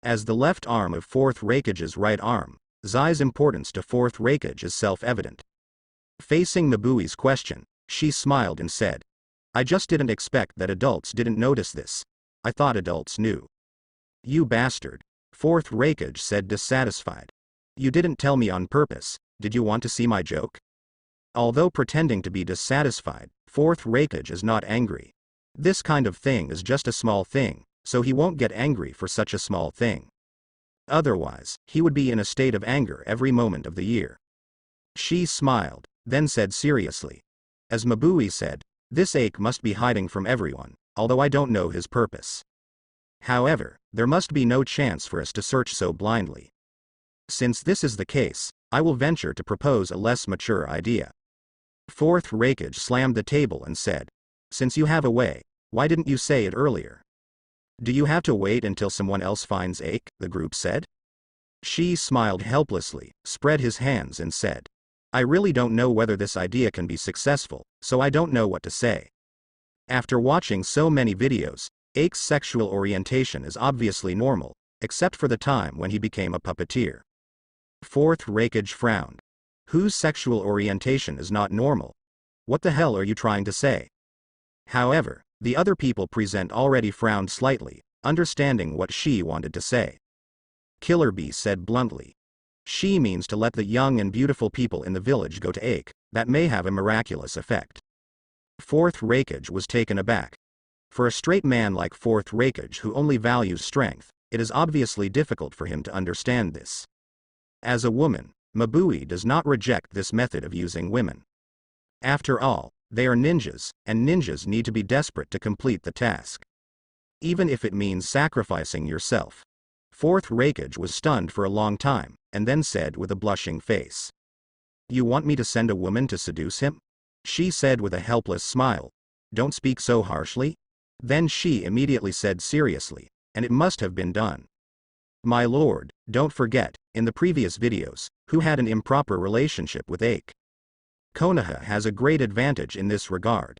As the left arm of Fourth Raikage's right arm, Zai's importance to Fourth Raikage is self-evident. Facing Mabui's question, she smiled and said, I just didn't expect that adults didn't notice this. I thought adults knew. You bastard, Fourth Raikage said dissatisfied. You didn't tell me on purpose, did you want to see my joke? Although pretending to be dissatisfied, Fourth Raikage is not angry. This kind of thing is just a small thing, so he won't get angry for such a small thing. Otherwise, he would be in a state of anger every moment of the year. She smiled, then said seriously. As Mabui said, this ache must be hiding from everyone, although I don't know his purpose. However, there must be no chance for us to search so blindly. Since this is the case, I will venture to propose a less mature idea. Fourth Raikage slammed the table and said, since you have a way, why didn't you say it earlier? Do you have to wait until someone else finds ache, the group said? She smiled helplessly, spread his hands and said, I really don't know whether this idea can be successful, so I don't know what to say. After watching so many videos, Ake's sexual orientation is obviously normal, except for the time when he became a puppeteer. Fourth Raikage frowned. Whose sexual orientation is not normal? What the hell are you trying to say? However, the other people present already frowned slightly, understanding what she wanted to say. Killer Bee said bluntly. She means to let the young and beautiful people in the village go to ache, that may have a miraculous effect. Fourth Raikage was taken aback. For a straight man like Fourth Raikage who only values strength, it is obviously difficult for him to understand this. As a woman, Mabui does not reject this method of using women. After all, they are ninjas, and ninjas need to be desperate to complete the task. Even if it means sacrificing yourself. Fourth Raikage was stunned for a long time, and then said with a blushing face. You want me to send a woman to seduce him? She said with a helpless smile. Don't speak so harshly. Then she immediately said seriously, and it must have been done. My lord, don't forget, in the previous videos, who had an improper relationship with Ache. Konoha has a great advantage in this regard.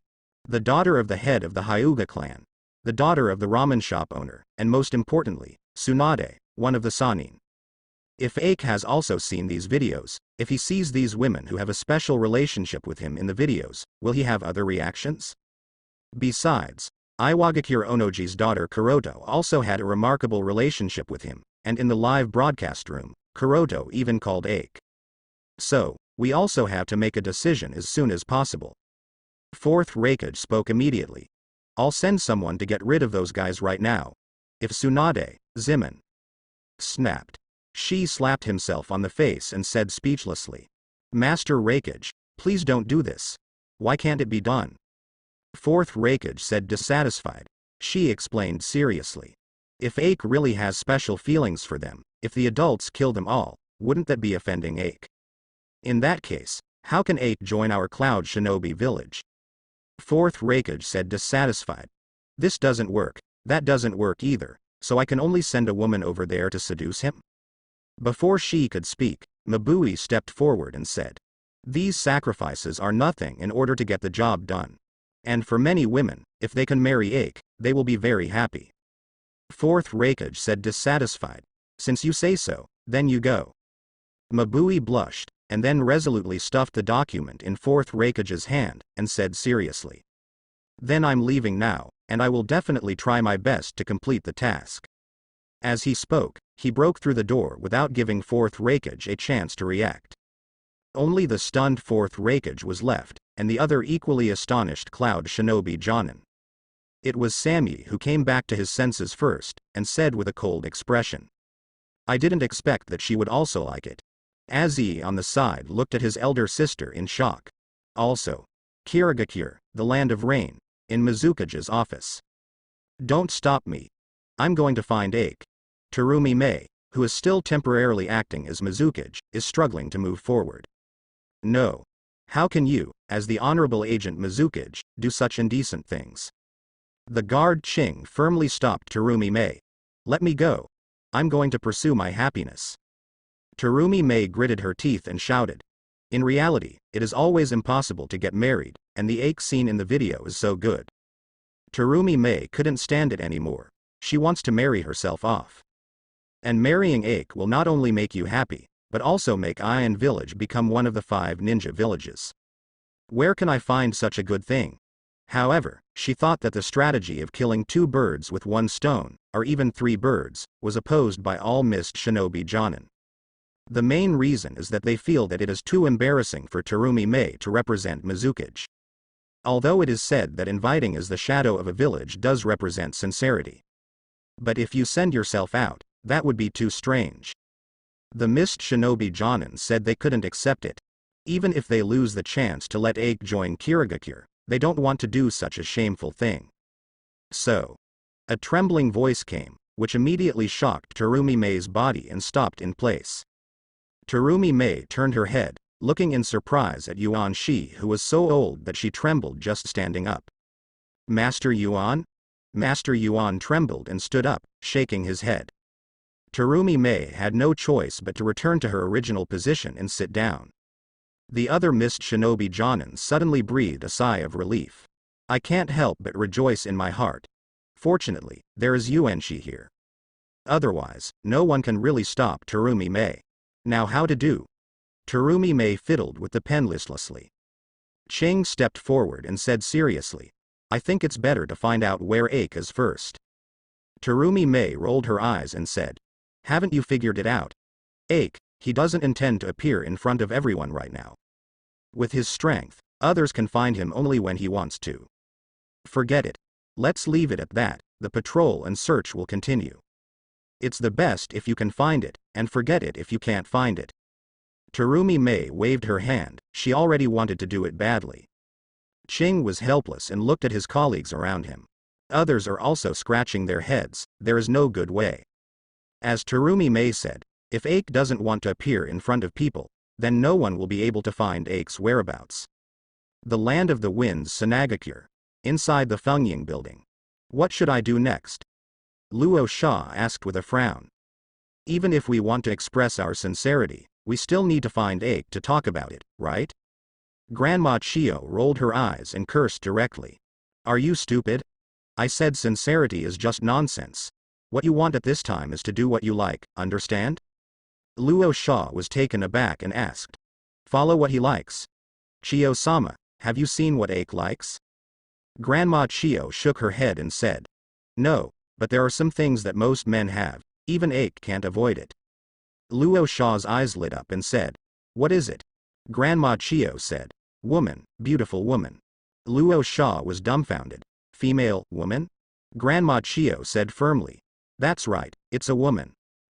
The daughter of the head of the Hyuga clan. The daughter of the ramen shop owner, and most importantly, Tsunade, one of the Sanin. If Ache has also seen these videos, if he sees these women who have a special relationship with him in the videos, will he have other reactions? Besides, Iwagakure Onoji's daughter Kuroto also had a remarkable relationship with him, and in the live broadcast room, Kuroto even called Ache. So, we also have to make a decision as soon as possible. Fourth Raikage spoke immediately. I'll send someone to get rid of those guys right now. If Tsunade, Zimin. Snapped. She slapped himself on the face and said speechlessly. Master Raikage, please don't do this. Why can't it be done? Fourth Raikage said dissatisfied. She explained seriously. If Ache really has special feelings for them, if the adults kill them all, wouldn't that be offending Ache? In that case, how can Ache join our Cloud Shinobi village? Fourth Raikage said dissatisfied. This doesn't work, that doesn't work either, so I can only send a woman over there to seduce him? Before she could speak, Mabui stepped forward and said. These sacrifices are nothing in order to get the job done. And for many women, if they can marry Ache, they will be very happy. Fourth Raikage said dissatisfied. Since you say so, then you go. Mabui blushed, and then resolutely stuffed the document in Fourth Raikage's hand, and said seriously. Then I'm leaving now, and I will definitely try my best to complete the task. As he spoke, he broke through the door without giving Fourth Raikage a chance to react. Only the stunned Fourth Raikage was left, and the other equally astonished Cloud Shinobi Jonin. It was Sammy who came back to his senses first, and said with a cold expression. I didn't expect that she would also like it. Azzy on the side looked at his elder sister in shock. Also, Kirigakure, the land of rain, in Mizukage's office. Don't stop me. I'm going to find Ache. Terumi Mei, who is still temporarily acting as Mizukage, is struggling to move forward. No. How can you, as the Honorable Agent Mizukage, do such indecent things? The guard Ching firmly stopped Terumi Mei. Let me go. I'm going to pursue my happiness. Terumi Mei gritted her teeth and shouted. In reality, it is always impossible to get married, and the Ache scene in the video is so good. Terumi Mei couldn't stand it anymore. She wants to marry herself off. And marrying Ake will not only make you happy, but also make Iron Village become one of the 5 ninja villages. Where can I find such a good thing? However, she thought that the strategy of killing 2 birds with 1 stone, or even 3 birds, was opposed by all mist shinobi jonin. The main reason is that they feel that it is too embarrassing for Terumi Mei to represent Mizukage. Although it is said that inviting as the shadow of a village does represent sincerity. But if you send yourself out, that would be too strange. The mist shinobi jonin said they couldn't accept it. Even if they lose the chance to let Ake join Kirigakure, they don't want to do such a shameful thing. So, a trembling voice came, which immediately shocked Terumi Mei's body and stopped in place. Terumi Mei turned her head, looking in surprise at Yuan Shi, who was so old that she trembled just standing up. Master Yuan? Master Yuan trembled and stood up, shaking his head. Terumi Mei had no choice but to return to her original position and sit down. The other mist shinobi jonin suddenly breathed a sigh of relief. I can't help but rejoice in my heart. Fortunately, there is Yuanshi here. Otherwise, no one can really stop Terumi Mei. Now how to do? Terumi Mei fiddled with the pen listlessly. Cheng stepped forward and said seriously, I think it's better to find out where Ake is first. Terumi Mei rolled her eyes and said, haven't you figured it out? Ake, he doesn't intend to appear in front of everyone right now. With his strength, others can find him only when he wants to. Forget it. Let's leave it at that, the patrol and search will continue. It's the best if you can find it, and forget it if you can't find it. Terumi Mei waved her hand, she already wanted to do it badly. Cheng was helpless and looked at his colleagues around him. Others are also scratching their heads, there is no good way. As Terumi Mei said, if Ake doesn't want to appear in front of people, then no one will be able to find Ake's whereabouts. The Land of the Winds Sanagakure. Inside the Fengying building. What should I do next? Luo Sha asked with a frown. Even if we want to express our sincerity, we still need to find Ake to talk about it, right? Grandma Chio rolled her eyes and cursed directly. Are you stupid? I said sincerity is just nonsense. What you want at this time is to do what you like, understand? Luo Sha was taken aback and asked. Follow what he likes. Chio-sama, have you seen what Ake likes? Grandma Chio shook her head and said. No, but there are some things that most men have, even Ake can't avoid it. Luo Sha's eyes lit up and said. What is it? Grandma Chio said. Woman, beautiful woman. Luo Sha was dumbfounded. Female, woman? Grandma Chio said firmly. That's right, it's a woman.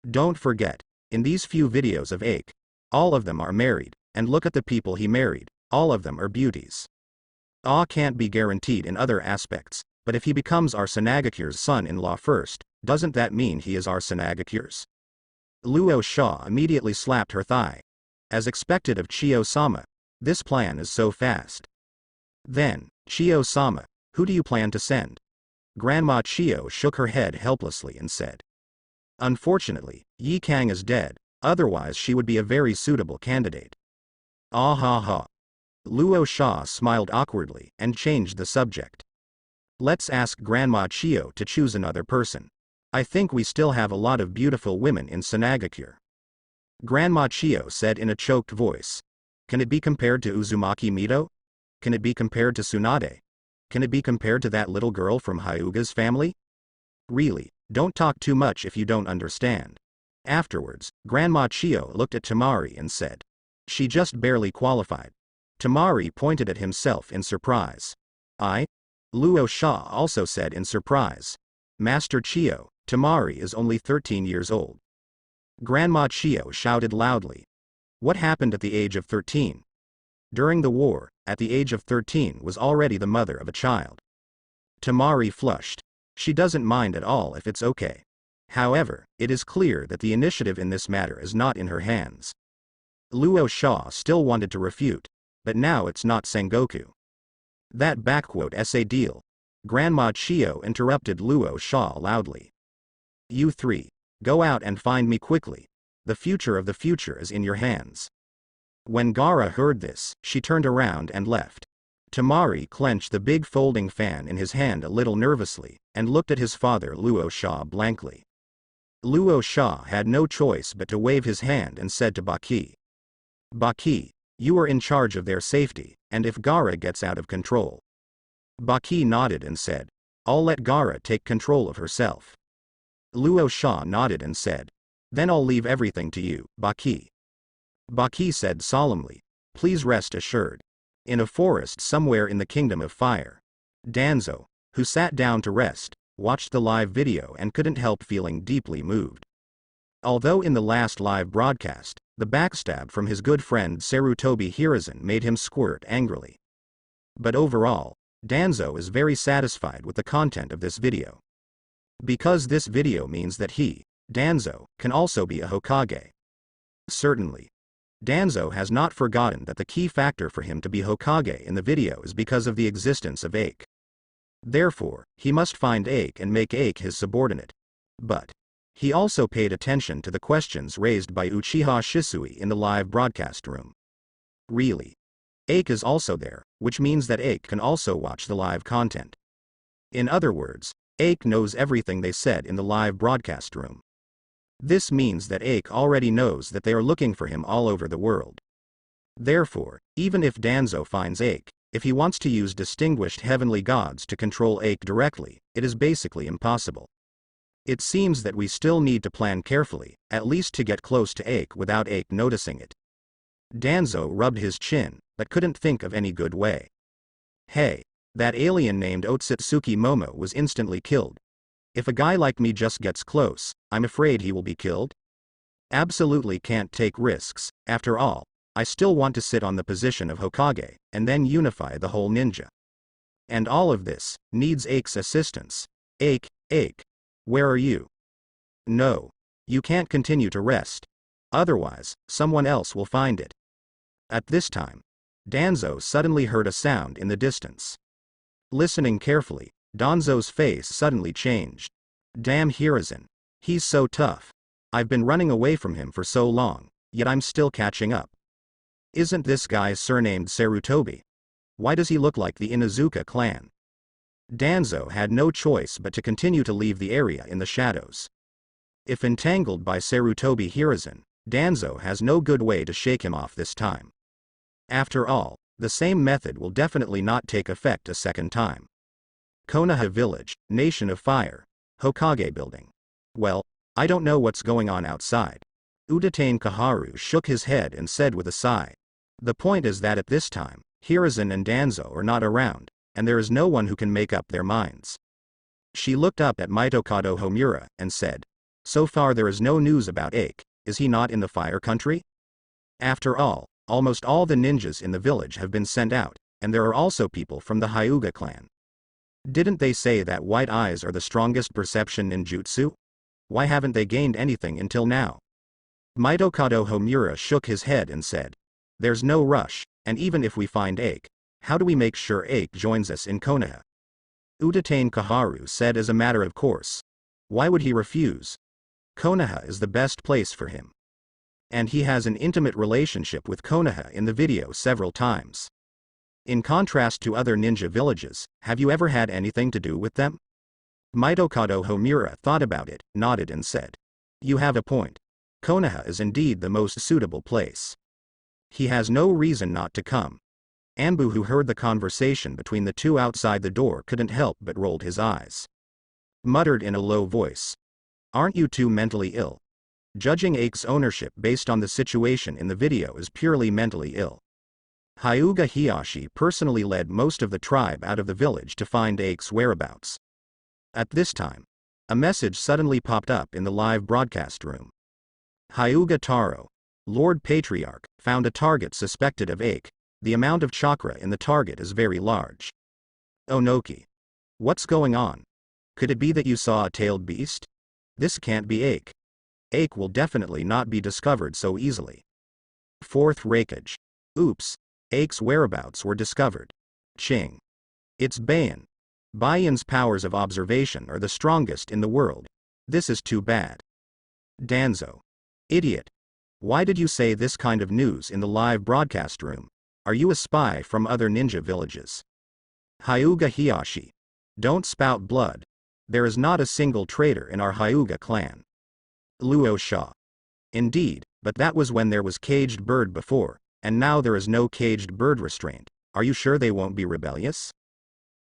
Don't forget, in these few videos of Ake, all of them are married, and look at the people he married, all of them are beauties. Ah can't be guaranteed in other aspects, but if he becomes our Sanagakure's son-in-law first, doesn't that mean he is our Sanagakure's? Luo Sha immediately slapped her thigh. As expected of Chio-sama, this plan is so fast. Then, Chio-sama, who do you plan to send? Grandma Chio shook her head helplessly and said. Unfortunately, Yi Kang is dead, otherwise she would be a very suitable candidate. Ah ha ha. Luo Sha smiled awkwardly and changed the subject. Let's ask Grandma Chio to choose another person. I think we still have a lot of beautiful women in Sanagakure. Grandma Chio said in a choked voice. Can it be compared to Uzumaki Mito? Can it be compared to Tsunade? Can it be compared to that little girl from Hyuga's family? Really, don't talk too much if you don't understand. Afterwards, Grandma Chio looked at Tamari and said. She just barely qualified. Tamari pointed at himself in surprise. Luo Sha also said in surprise. Master Chio, Tamari is only 13 years old. Grandma Chio shouted loudly. What happened at the age of 13? During the war, at the age of 13 was already the mother of a child. Tamari flushed. She doesn't mind at all if it's okay. However, it is clear that the initiative in this matter is not in her hands. Luo Sha still wanted to refute, but now it's not Sengoku. That essay deal. Grandma Chio interrupted Luo Sha loudly. You three, go out and find me quickly. The future of the future is in your hands. When Gaara heard this, she turned around and left. Tamari clenched the big folding fan in his hand a little nervously, and looked at his father Luo Sha blankly. Luo Sha had no choice but to wave his hand and said to Baki. Baki, you are in charge of their safety, and if Gaara gets out of control. Baki nodded and said, I'll let Gaara take control of herself. Luo Sha nodded and said, then I'll leave everything to you, Baki. Baki said solemnly, please rest assured. In a forest somewhere in the Kingdom of Fire, Danzo, who sat down to rest, watched the live video and couldn't help feeling deeply moved. Although in the last live broadcast, the backstab from his good friend Sarutobi Hiruzen made him squirt angrily. But overall, Danzo is very satisfied with the content of this video. Because this video means that he, Danzo, can also be a Hokage. Certainly, Danzo has not forgotten that the key factor for him to be Hokage in the video is because of the existence of Aike. Therefore, he must find Aike and make Aike his subordinate. But he also paid attention to the questions raised by Uchiha Shisui in the live broadcast room. Really? Aike is also there, which means that Aike can also watch the live content. In other words, Aike knows everything they said in the live broadcast room. This means that Aike already knows that they are looking for him all over the world. Therefore, even if Danzo finds Aike, if he wants to use distinguished heavenly gods to control Aike directly, it is basically impossible. It seems that we still need to plan carefully, at least to get close to Aike without Aike noticing it. Danzo rubbed his chin, but couldn't think of any good way. Hey, that alien named Otsutsuki Momo was instantly killed. If a guy like me just gets close, I'm afraid he will be killed? Absolutely can't take risks. After all, I still want to sit on the position of Hokage, and then unify the whole ninja. And all of this needs Aike's assistance. Aike, where are you? No. You can't continue to rest. Otherwise, someone else will find it. At this time, Danzo suddenly heard a sound in the distance. Listening carefully, Danzo's face suddenly changed. Damn Hiruzen. He's so tough. I've been running away from him for so long, yet I'm still catching up. Isn't this guy surnamed Sarutobi? Why does he look like the Inuzuka clan? Danzo had no choice but to continue to leave the area in the shadows. If entangled by Sarutobi Hiruzen, Danzo has no good way to shake him off this time. After all, the same method will definitely not take effect a second time. Konoha Village, Nation of Fire, Hokage Building. Well, I don't know what's going on outside. Udatane Kaharu shook his head and said with a sigh. The point is that at this time, Hiruzen and Danzo are not around, and there is no one who can make up their minds. She looked up at Mitokado Homura and said, so far there is no news about Aike. Is he not in the Fire Country? After all, almost all the ninjas in the village have been sent out, and there are also people from the Hyuga clan. Didn't they say that white eyes are the strongest perception ninjutsu? Why haven't they gained anything until now? Mitokado Homura shook his head and said, there's no rush, and even if we find Aike, how do we make sure Aike joins us in Konoha? Udatane Kaharu said as a matter of course. Why would he refuse? Konoha is the best place for him. And he has an intimate relationship with Konoha in the video several times. In contrast to other ninja villages, have you ever had anything to do with them? Mitokado Homura thought about it, nodded and said. You have a point. Konoha is indeed the most suitable place. He has no reason not to come. Anbu, who heard the conversation between the two outside the door, couldn't help but rolled his eyes. Muttered in a low voice. Aren't you two mentally ill? Judging Aike's ownership based on the situation in the video is purely mentally ill. Hyuga Hiyashi personally led most of the tribe out of the village to find Aike's whereabouts. At this time, a message suddenly popped up in the live broadcast room. Hyuga Taro, Lord Patriarch, found a target suspected of Aike. The amount of chakra in the target is very large. Onoki. What's going on? Could it be that you saw a tailed beast? This can't be Aike. Aike will definitely not be discovered so easily. Fourth Raikage. Oops. Aike's whereabouts were discovered. Ching. It's Bayan. Bayan's powers of observation are the strongest in the world. This is too bad. Danzo. Idiot. Why did you say this kind of news in the live broadcast room? Are you a spy from other ninja villages? Hyuga Hiyashi. Don't spout blood. There is not a single traitor in our Hyuga clan. Luo Sha. Indeed, but that was when there was caged bird before, and now there is no caged bird restraint. Are you sure they won't be rebellious?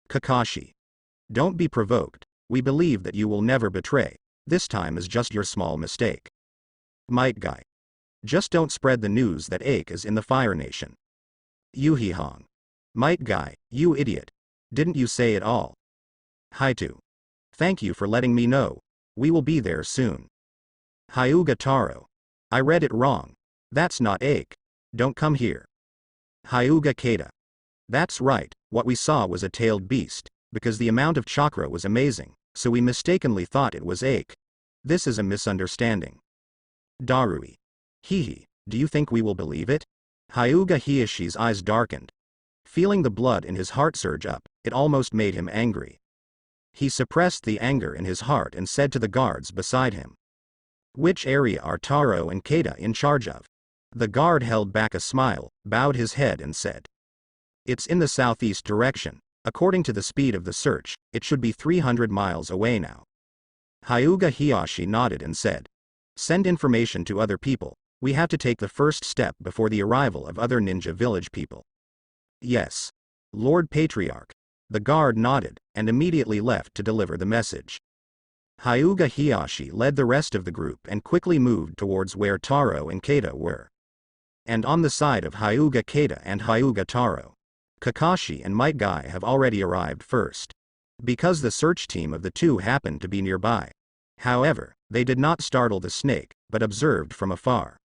Kakashi. Don't be provoked. We believe that you will never betray. This time is just your small mistake. Might Guy. Just don't spread the news that Ache is in the Fire Nation. Yurihong. Might Guy, you idiot. Didn't you say it all? Haitu. Thank you for letting me know. We will be there soon. Hyuga Taro. I read it wrong. That's not Ache. Don't come here. Hyuga Keita. That's right, what we saw was a tailed beast, because the amount of chakra was amazing, so we mistakenly thought it was Ache. This is a misunderstanding. Darui. Hihi, do you think we will believe it? Hyuga Hiashi's eyes darkened. Feeling the blood in his heart surge up, it almost made him angry. He suppressed the anger in his heart and said to the guards beside him. Which area are Taro and Keita in charge of? The guard held back a smile, bowed his head and said. It's in the southeast direction. According to the speed of the search, it should be 300 miles away now. Hyuga Hiashi nodded and said. Send information to other people. We have to take the first step before the arrival of other ninja village people. Yes. Lord Patriarch. The guard nodded, and immediately left to deliver the message. Hyuga Hiashi led the rest of the group and quickly moved towards where Taro and Keita were. And on the side of Hyuga Keita and Hyuga Taro, Kakashi and Might Guy have already arrived first. Because the search team of the two happened to be nearby. However, they did not startle the snake, but observed from afar.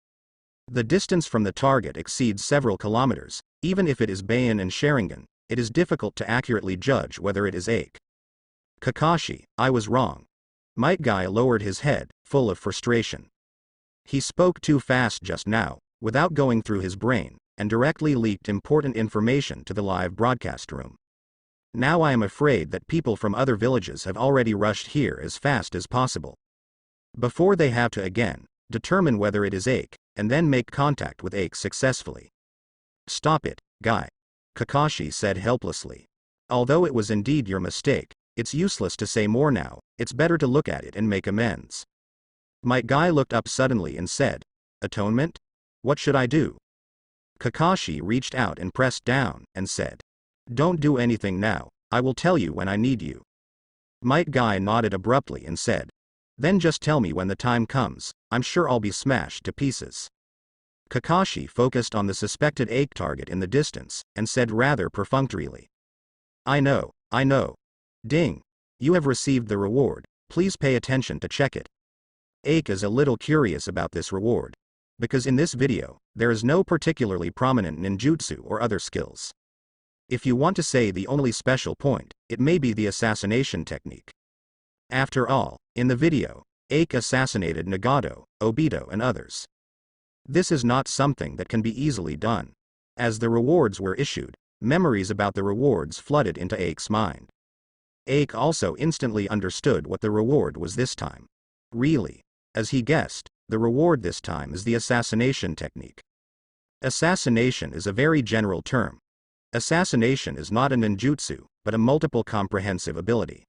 The distance from the target exceeds several kilometers. Even if it is Bayan and Sharingan, it is difficult to accurately judge whether it is Ache. Kakashi, I was wrong. Might Guy lowered his head, full of frustration. He spoke too fast just now, without going through his brain, and directly leaked important information to the live broadcast room. Now I am afraid that people from other villages have already rushed here as fast as possible. Before they have to again determine whether it is Ache, and then make contact with Ache successfully. Stop it, Guy. Kakashi said helplessly. Although it was indeed your mistake, it's useless to say more now, it's better to look at it and make amends. Might Guy looked up suddenly and said, Atonement? What should I do? Kakashi reached out and pressed down, and said. Don't do anything now, I will tell you when I need you. Might Guy nodded abruptly and said. Then just tell me when the time comes, I'm sure I'll be smashed to pieces. Kakashi focused on the suspected Ache target in the distance, and said rather perfunctorily. I know. Ding. You have received the reward, please pay attention to check it. Ache is a little curious about this reward. Because in this video, there is no particularly prominent ninjutsu or other skills. If you want to say the only special point, it may be the assassination technique. After all, in the video, Ache assassinated Nagato, Obito and others. This is not something that can be easily done. As the rewards were issued, memories about the rewards flooded into Ache's mind. Ache also instantly understood what the reward was this time. Really. As he guessed, the reward this time is the assassination technique. Assassination is a very general term. Assassination is not a ninjutsu, but a multiple comprehensive ability.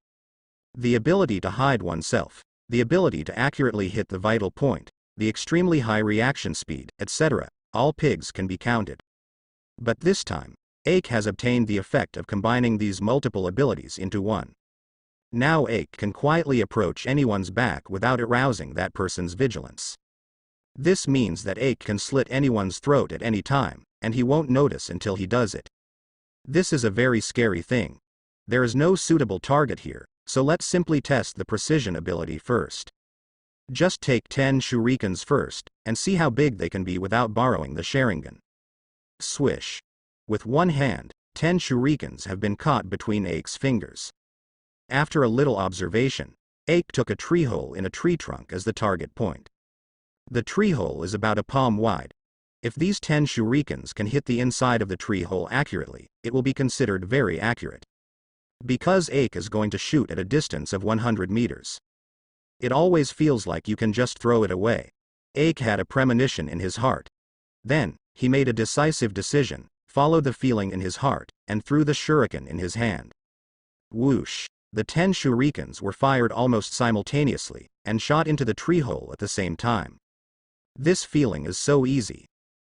The ability to hide oneself, the ability to accurately hit the vital point, the extremely high reaction speed, etc., all pigs can be counted. But this time, Ache has obtained the effect of combining these multiple abilities into one. Now Ache can quietly approach anyone's back without arousing that person's vigilance. This means that Ache can slit anyone's throat at any time, and he won't notice until he does it. This is a very scary thing. There is no suitable target here, so let's simply test the precision ability first. Just take 10 shurikens first, and see how big they can be without borrowing the Sharingan. Swish. With one hand, 10 shurikens have been caught between Ache's fingers. After a little observation, Ache took a tree hole in a tree trunk as the target point. The tree hole is about a palm wide. If these 10 shurikens can hit the inside of the tree hole accurately, it will be considered very accurate. Because Ache is going to shoot at a distance of 100 meters. It always feels like you can just throw it away. Ache had a premonition in his heart. Then, he made a decisive decision, followed the feeling in his heart, and threw the shuriken in his hand. Whoosh. The 10 shurikens were fired almost simultaneously, and shot into the tree hole at the same time. This feeling is so easy.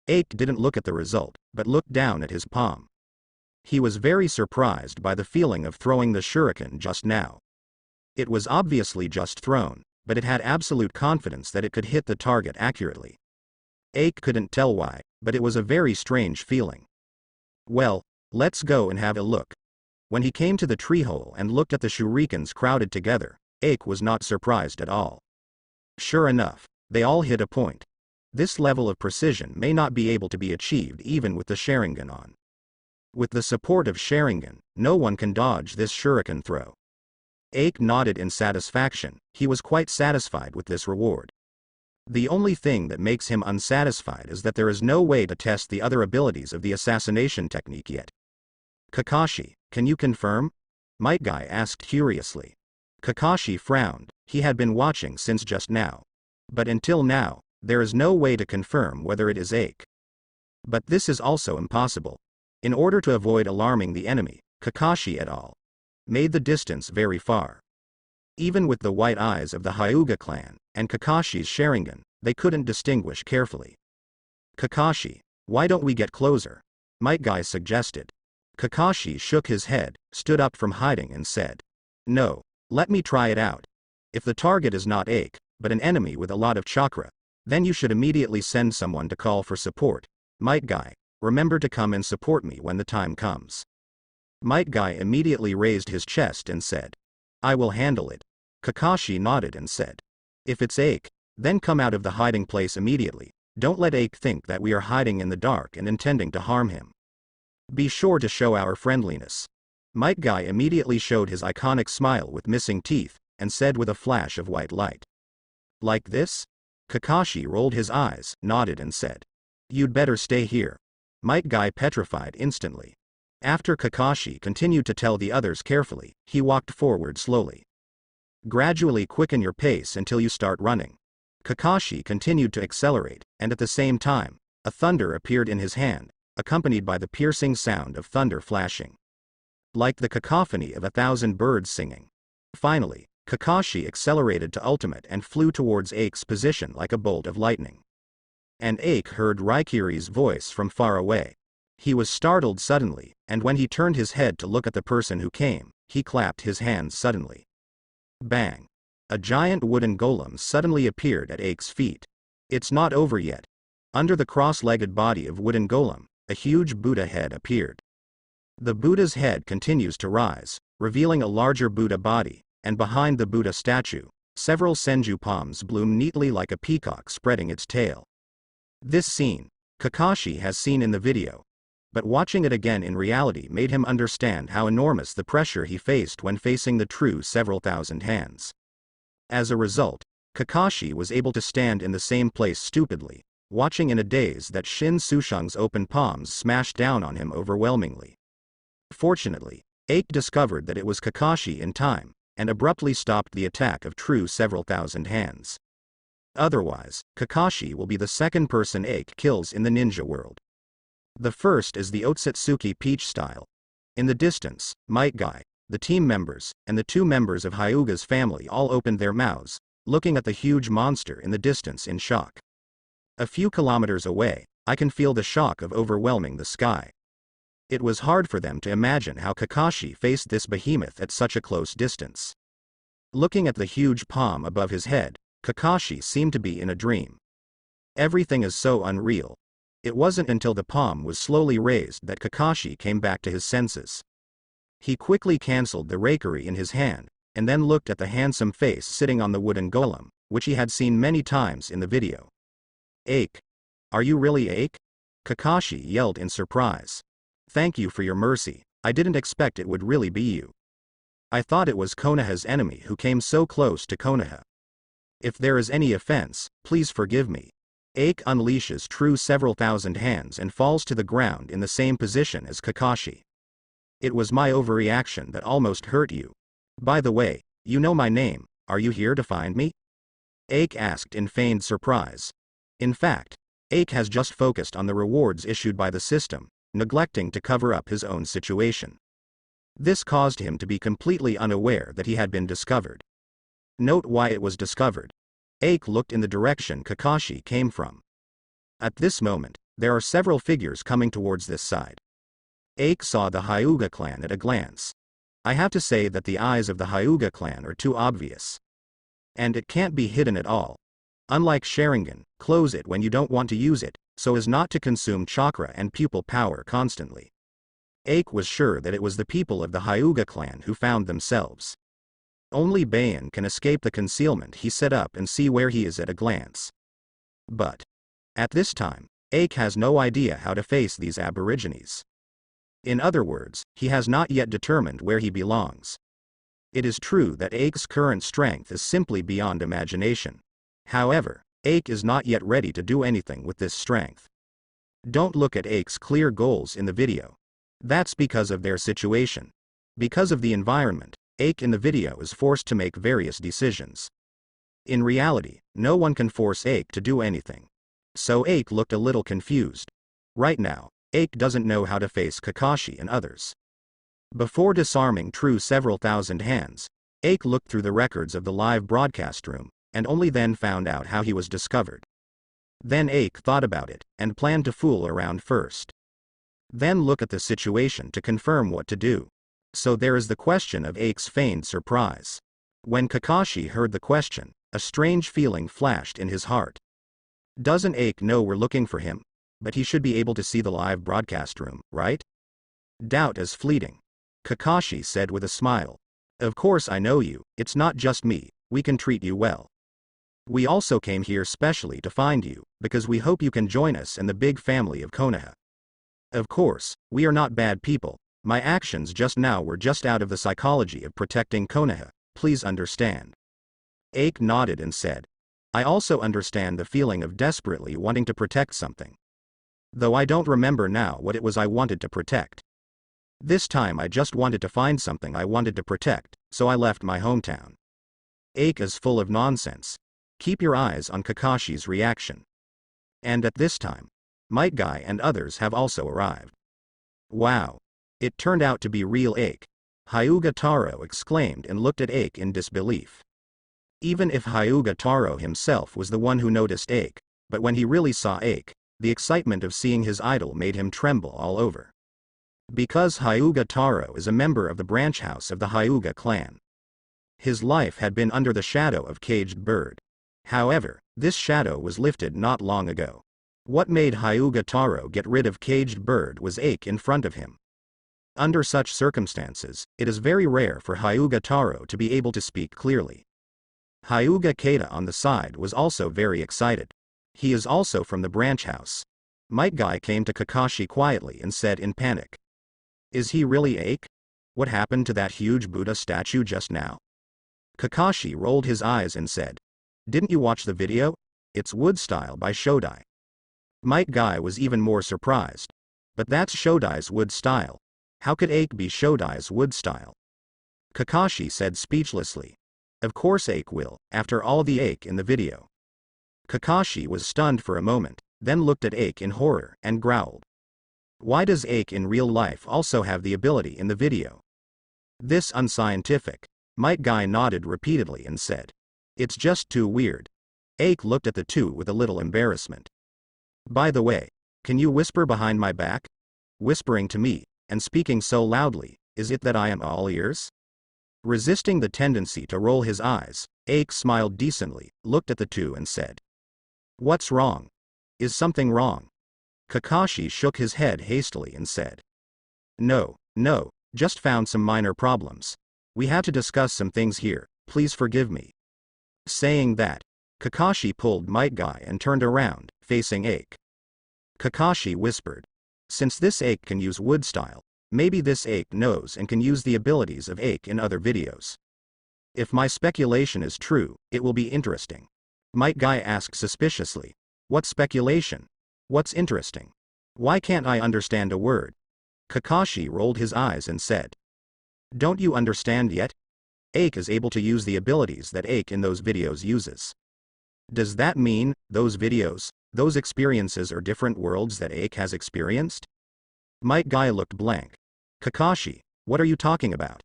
Ake didn't look at the result, but looked down at his palm. He was very surprised by the feeling of throwing the shuriken just now. It was obviously just thrown, but it had absolute confidence that it could hit the target accurately. Ake couldn't tell why, but it was a very strange feeling. Well, let's go and have a look. When he came to the tree hole and looked at the shurikens crowded together, Ake was not surprised at all. Sure enough, they all hit a point. This level of precision may not be able to be achieved even with the Sharingan on. With the support of Sharingan, no one can dodge this shuriken throw. Ake nodded in satisfaction. He was quite satisfied with this reward. The only thing that makes him unsatisfied is that there is no way to test the other abilities of the assassination technique yet. Kakashi, can you confirm? Might Guy asked curiously. Kakashi frowned. He had been watching since just now. But until now, there is no way to confirm whether it is Ake. But this is also impossible. In order to avoid alarming the enemy, Kakashi et al. Made the distance very far. Even with the white eyes of the Hyuga clan, and Kakashi's Sharingan, they couldn't distinguish carefully. Kakashi, why don't we get closer? Might Guy suggested. Kakashi shook his head, stood up from hiding and said. No, let me try it out. If the target is not Ake, but an enemy with a lot of chakra, then you should immediately send someone to call for support. Might Guy, remember to come and support me when the time comes. Might Guy immediately raised his chest and said. I will handle it. Kakashi nodded and said. If it's Ake, then come out of the hiding place immediately. Don't let Ake think that we are hiding in the dark and intending to harm him. Be sure to show our friendliness. Might Guy immediately showed his iconic smile with missing teeth, and said with a flash of white light. Like this? Kakashi rolled his eyes, nodded and said. You'd better stay here. Might Guy petrified instantly. After Kakashi continued to tell the others carefully, he walked forward slowly. Gradually quicken your pace until you start running. Kakashi continued to accelerate, and at the same time, a thunder appeared in his hand, accompanied by the piercing sound of thunder flashing. Like the cacophony of 1,000 birds singing. Finally, Kakashi accelerated to ultimate and flew towards Ake's position like a bolt of lightning. And Ake heard Raikiri's voice from far away. He was startled suddenly, and when he turned his head to look at the person who came, he clapped his hands suddenly. Bang! A giant wooden golem suddenly appeared at Ake's feet. It's not over yet. Under the cross-legged body of wooden golem, a huge Buddha head appeared. The Buddha's head continues to rise, revealing a larger Buddha body, and behind the Buddha statue, several senju palms bloom neatly like a peacock spreading its tail. This scene, Kakashi has seen in the video, but watching it again in reality made him understand how enormous the pressure he faced when facing the true several thousand hands. As a result, Kakashi was able to stand in the same place stupidly, watching in a daze that Shin Sushung's open palms smashed down on him overwhelmingly. Fortunately, Ake discovered that it was Kakashi in time, and abruptly stopped the attack of true several thousand hands. Otherwise, Kakashi will be the second person Ake kills in the ninja world. The first is the Otsutsuki Peach style. In the distance, Might Guy, the team members, and the 2 members of Hyuga's family all opened their mouths, looking at the huge monster in the distance in shock. A few kilometers away, I can feel the shock of overwhelming the sky. It was hard for them to imagine how Kakashi faced this behemoth at such a close distance. Looking at the huge palm above his head, Kakashi seemed to be in a dream. Everything is so unreal. It wasn't until the palm was slowly raised that Kakashi came back to his senses. He quickly cancelled the Raikiri in his hand, and then looked at the handsome face sitting on the wooden golem, which he had seen many times in the video. Ake. Are you really Ake? Kakashi yelled in surprise. Thank you for your mercy, I didn't expect it would really be you. I thought it was Konoha's enemy who came so close to Konoha. If there is any offense, please forgive me. Ake unleashes true several thousand hands and falls to the ground in the same position as Kakashi. It was my overreaction that almost hurt you. By the way, you know my name, are you here to find me? Ake asked in feigned surprise. In fact, Ake has just focused on the rewards issued by the system, neglecting to cover up his own situation. This caused him to be completely unaware that he had been discovered. Note why it was discovered. Ake looked in the direction Kakashi came from. At this moment, there are several figures coming towards this side. Ake saw the Hyuga clan at a glance. I have to say that the eyes of the Hyuga clan are too obvious. And it can't be hidden at all. Unlike Sharingan, close it when you don't want to use it, so as not to consume chakra and pupil power constantly. Ake was sure that it was the people of the Hyuga clan who found themselves. Only Bayan can escape the concealment he set up and see where he is at a glance. But at this time, Ake has no idea how to face these aborigines. In other words, he has not yet determined where he belongs. It is true that Ake's current strength is simply beyond imagination. However, Ake is not yet ready to do anything with this strength. Don't look at Ake's clear goals in the video. That's because of their situation. Because of the environment, Ake in the video is forced to make various decisions. In reality, no one can force Ake to do anything. So Ake looked a little confused. Right now, Ake doesn't know how to face Kakashi and others. Before disarming True several thousand hands, Ake looked through the records of the live broadcast room, and only then found out how he was discovered. Then Ake thought about it, and planned to fool around first. Then look at the situation to confirm what to do. So there is the question of Ake's feigned surprise. When Kakashi heard the question, a strange feeling flashed in his heart. Doesn't Ake know we're looking for him? But he should be able to see the live broadcast room, right? Doubt is fleeting. Kakashi said with a smile. Of course I know you, it's not just me, we can treat you well. We also came here specially to find you, because we hope you can join us in the big family of Konoha. Of course, we are not bad people. My actions just now were just out of the psychology of protecting Konoha, please understand. Ake nodded and said. I also understand the feeling of desperately wanting to protect something. Though I don't remember now what it was I wanted to protect. This time I just wanted to find something I wanted to protect, so I left my hometown. Ake is full of nonsense. Keep your eyes on Kakashi's reaction. And at this time, Might Guy and others have also arrived. Wow. It turned out to be real Ake. Hyuga Taro exclaimed and looked at Ake in disbelief. Even if Hyuga Taro himself was the one who noticed Ake, but when he really saw Ake, the excitement of seeing his idol made him tremble all over. Because Hyuga Taro is a member of the branch house of the Hyuga clan. His life had been under the shadow of Caged Bird. However, this shadow was lifted not long ago. What made Hyuga Taro get rid of Caged Bird was Ake in front of him. Under such circumstances, it is very rare for Hyuga Taro to be able to speak clearly. Hyuga Keita on the side was also very excited. He is also from the branch house. Might Guy came to Kakashi quietly and said in panic. Is he really Ake? What happened to that huge Buddha statue just now? Kakashi rolled his eyes and said. Didn't you watch the video? It's wood style by Shodai. Might Guy was even more surprised. But that's Shodai's wood style. How could Ake be Shodai's wood style? Kakashi said speechlessly. Of course Ake will, after all the Ake in the video. Kakashi was stunned for a moment, then looked at Ake in horror and growled. Why does Ake in real life also have the ability in the video? This unscientific. Might Guy nodded repeatedly and said. It's just too weird. Ake looked at the two with a little embarrassment. By the way, can you whisper behind my back? Whispering to me, and speaking so loudly, is it that I am all ears? Resisting the tendency to roll his eyes, Ake smiled decently, looked at the two and said. What's wrong? Is something wrong? Kakashi shook his head hastily and said. No, just found some minor problems. We have to discuss some things here, please forgive me. Saying that, Kakashi pulled Might Guy and turned around, facing Ake. Kakashi whispered. Since this Ake can use wood style, maybe this Ake knows and can use the abilities of Ake in other videos. If my speculation is true, it will be interesting. Might Guy asked suspiciously. What speculation? What's interesting? Why can't I understand a word? Kakashi rolled his eyes and said. Don't you understand yet? Ake is able to use the abilities that Ake in those videos uses. Does that mean, those videos, those experiences are different worlds that Ake has experienced? Might Guy looked blank. Kakashi, What are you talking about?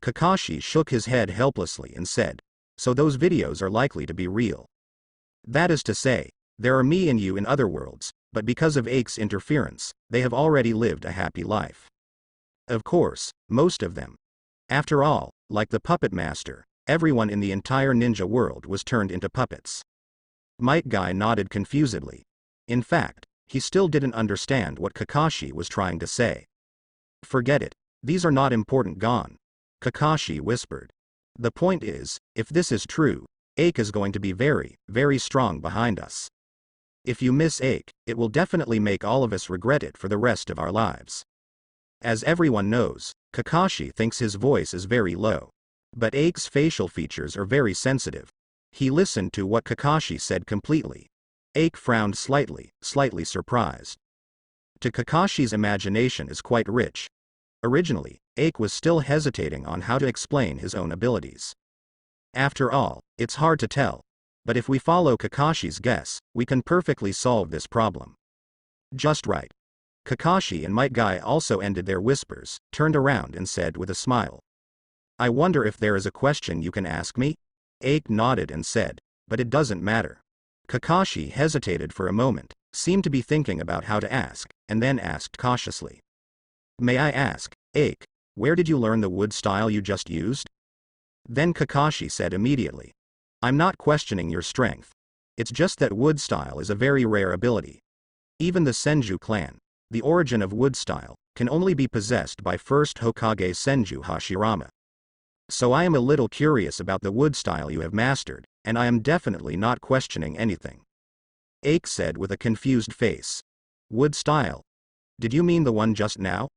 Kakashi shook his head helplessly and said, so those videos are likely to be real. That is to say, there are me and you in other worlds, but because of Ake's interference, they have already lived a happy life. Of course, most of them. After all, like the puppet master, everyone in the entire ninja world was turned into puppets. Might Guy nodded confusedly. In fact, he still didn't understand what Kakashi was trying to say. Forget it. These are not important, Gon. Kakashi whispered. The point is, if this is true, Ake is going to be very, very strong behind us. If you miss Ake, it will definitely make all of us regret it for the rest of our lives. As everyone knows, Kakashi thinks his voice is very low. But Ake's facial features are very sensitive. He listened to what Kakashi said completely. Ake frowned slightly surprised. To Kakashi's imagination is quite rich. Originally, Ake was still hesitating on how to explain his own abilities. After all, it's hard to tell. But if we follow Kakashi's guess, we can perfectly solve this problem. Just right. Kakashi and Might Guy also ended their whispers, turned around and said with a smile. I wonder if there is a question you can ask me? Ake nodded and said, but it doesn't matter. Kakashi hesitated for a moment, seemed to be thinking about how to ask, and then asked cautiously. May I ask, Ake, where did you learn the wood style you just used? Then Kakashi said immediately. I'm not questioning your strength. It's just that wood style is a very rare ability. Even the Senju clan, the origin of wood style, can only be possessed by first Hokage Senju Hashirama. So I am a little curious about the wood style you have mastered, and I am definitely not questioning anything. Ake said with a confused face. Wood style? Did you mean the one just now?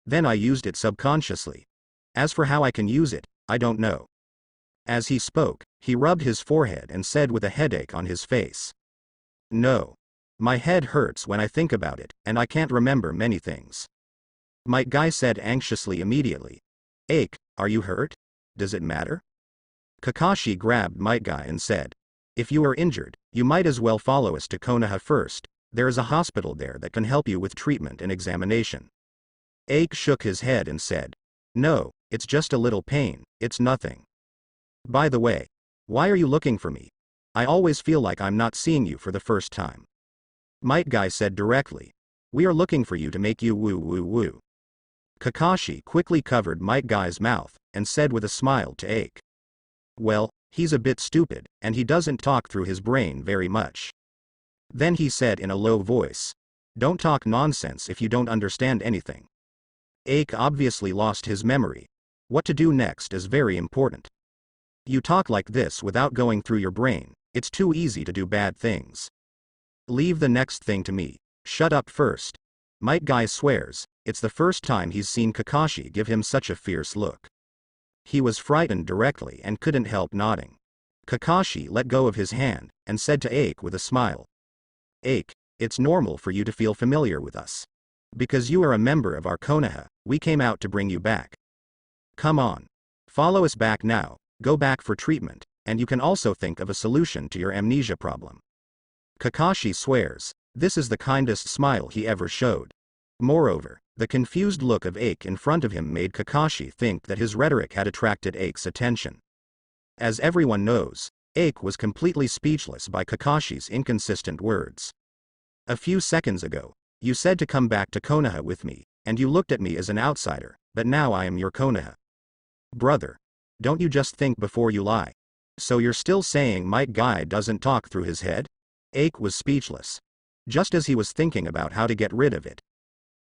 Then I used it subconsciously. As for how I can use it, I don't know. As he spoke, he rubbed his forehead and said with a headache on his face. No. My head hurts when I think about it, and I can't remember many things. Might Guy said anxiously immediately. Ake, are you hurt? Does it matter? Kakashi grabbed Might Guy and said. If you are injured, you might as well follow us to Konoha first. There is a hospital there that can help you with treatment and examination. Ake shook his head and said. No, it's just a little pain, it's nothing. By the way, why are you looking for me? I always feel like I'm not seeing you for the first time. Might Guy said directly. We are looking for you to make you woo woo woo. Kakashi quickly covered Might Guy's mouth, and said with a smile to Ake. Well, he's a bit stupid, and he doesn't talk through his brain very much. Then he said in a low voice. Don't talk nonsense if you don't understand anything. Ake obviously lost his memory. What to do next is very important. You talk like this without going through your brain, it's too easy to do bad things. Leave the next thing to me. Shut up first. Might Guy swears, it's the first time he's seen Kakashi give him such a fierce look. He was frightened directly and couldn't help nodding. Kakashi let go of his hand, and said to Ake with a smile. Ake, it's normal for you to feel familiar with us. Because you are a member of our Konoha, we came out to bring you back. Come on. Follow us back now, go back for treatment, and you can also think of a solution to your amnesia problem. Kakashi swears, this is the kindest smile he ever showed. Moreover, the confused look of Ake in front of him made Kakashi think that his rhetoric had attracted Ake's attention. As everyone knows, Ake was completely speechless by Kakashi's inconsistent words. A few seconds ago, you said to come back to Konoha with me, and you looked at me as an outsider, but now I am your Konoha. Brother. Don't you just think before you lie? So you're still saying Might Guy doesn't talk through his head? Ake was speechless. Just as he was thinking about how to get rid of it.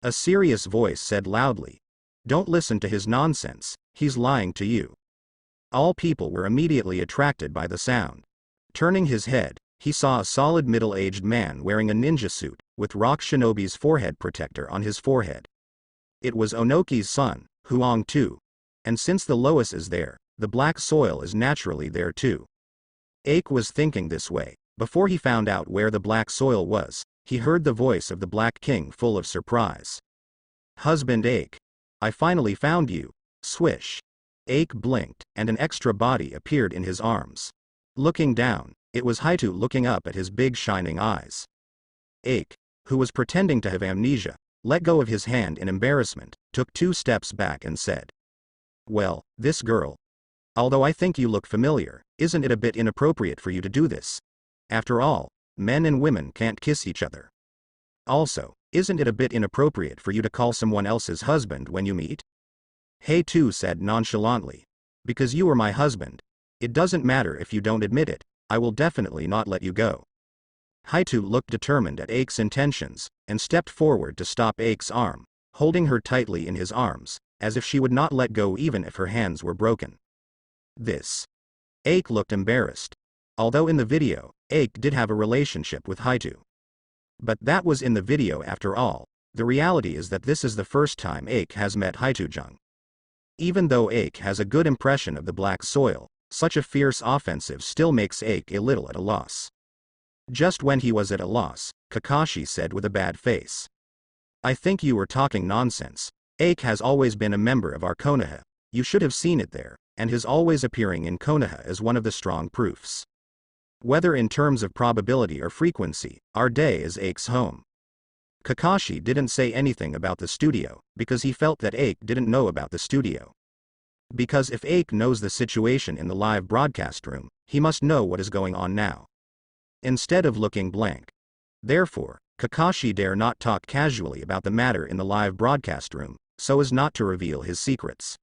A serious voice said loudly. Don't listen to his nonsense, he's lying to you. All people were immediately attracted by the sound. Turning his head, he saw a solid middle-aged man wearing a ninja suit, with Rock Shinobi's forehead protector on his forehead. It was Onoki's son, Huang too. And since the Lois is there, the black soil is naturally there too. Ake was thinking this way. Before he found out where the black soil was, he heard the voice of the Black King full of surprise. Husband Ake. I finally found you. Swish. Ake blinked, and an extra body appeared in his arms. Looking down, it was Haitu looking up at his big shining eyes. Ake, who was pretending to have amnesia, let go of his hand in embarrassment, took 2 steps back and said, "Well, this girl. Although I think you look familiar, isn't it a bit inappropriate for you to do this? After all, men and women can't kiss each other. Also, isn't it a bit inappropriate for you to call someone else's husband when you meet?" Haito said nonchalantly, "Because you are my husband. It doesn't matter if you don't admit it, I will definitely not let you go." Haito looked determined at Ake's intentions, and stepped forward to stop Ake's arm, holding her tightly in his arms, as if she would not let go even if her hands were broken. This. Ake looked embarrassed. Although in the video, Ake did have a relationship with Haito. But that was in the video after all. The reality is that this is the first time Ake has met Haito-jung. Even though Ake has a good impression of the black soil, such a fierce offensive still makes Ake a little at a loss. Just when he was at a loss, Kakashi said with a bad face, "I think you were talking nonsense. Ake has always been a member of our Konoha. You should have seen it there, and his always appearing in Konoha is one of the strong proofs. Whether in terms of probability or frequency, our day is Ake's home." Kakashi didn't say anything about the studio, because he felt that Ake didn't know about the studio. Because if Ake knows the situation in the live broadcast room, he must know what is going on now. Instead of looking blank. Therefore, Kakashi dare not talk casually about the matter in the live broadcast room, so as not to reveal his secrets.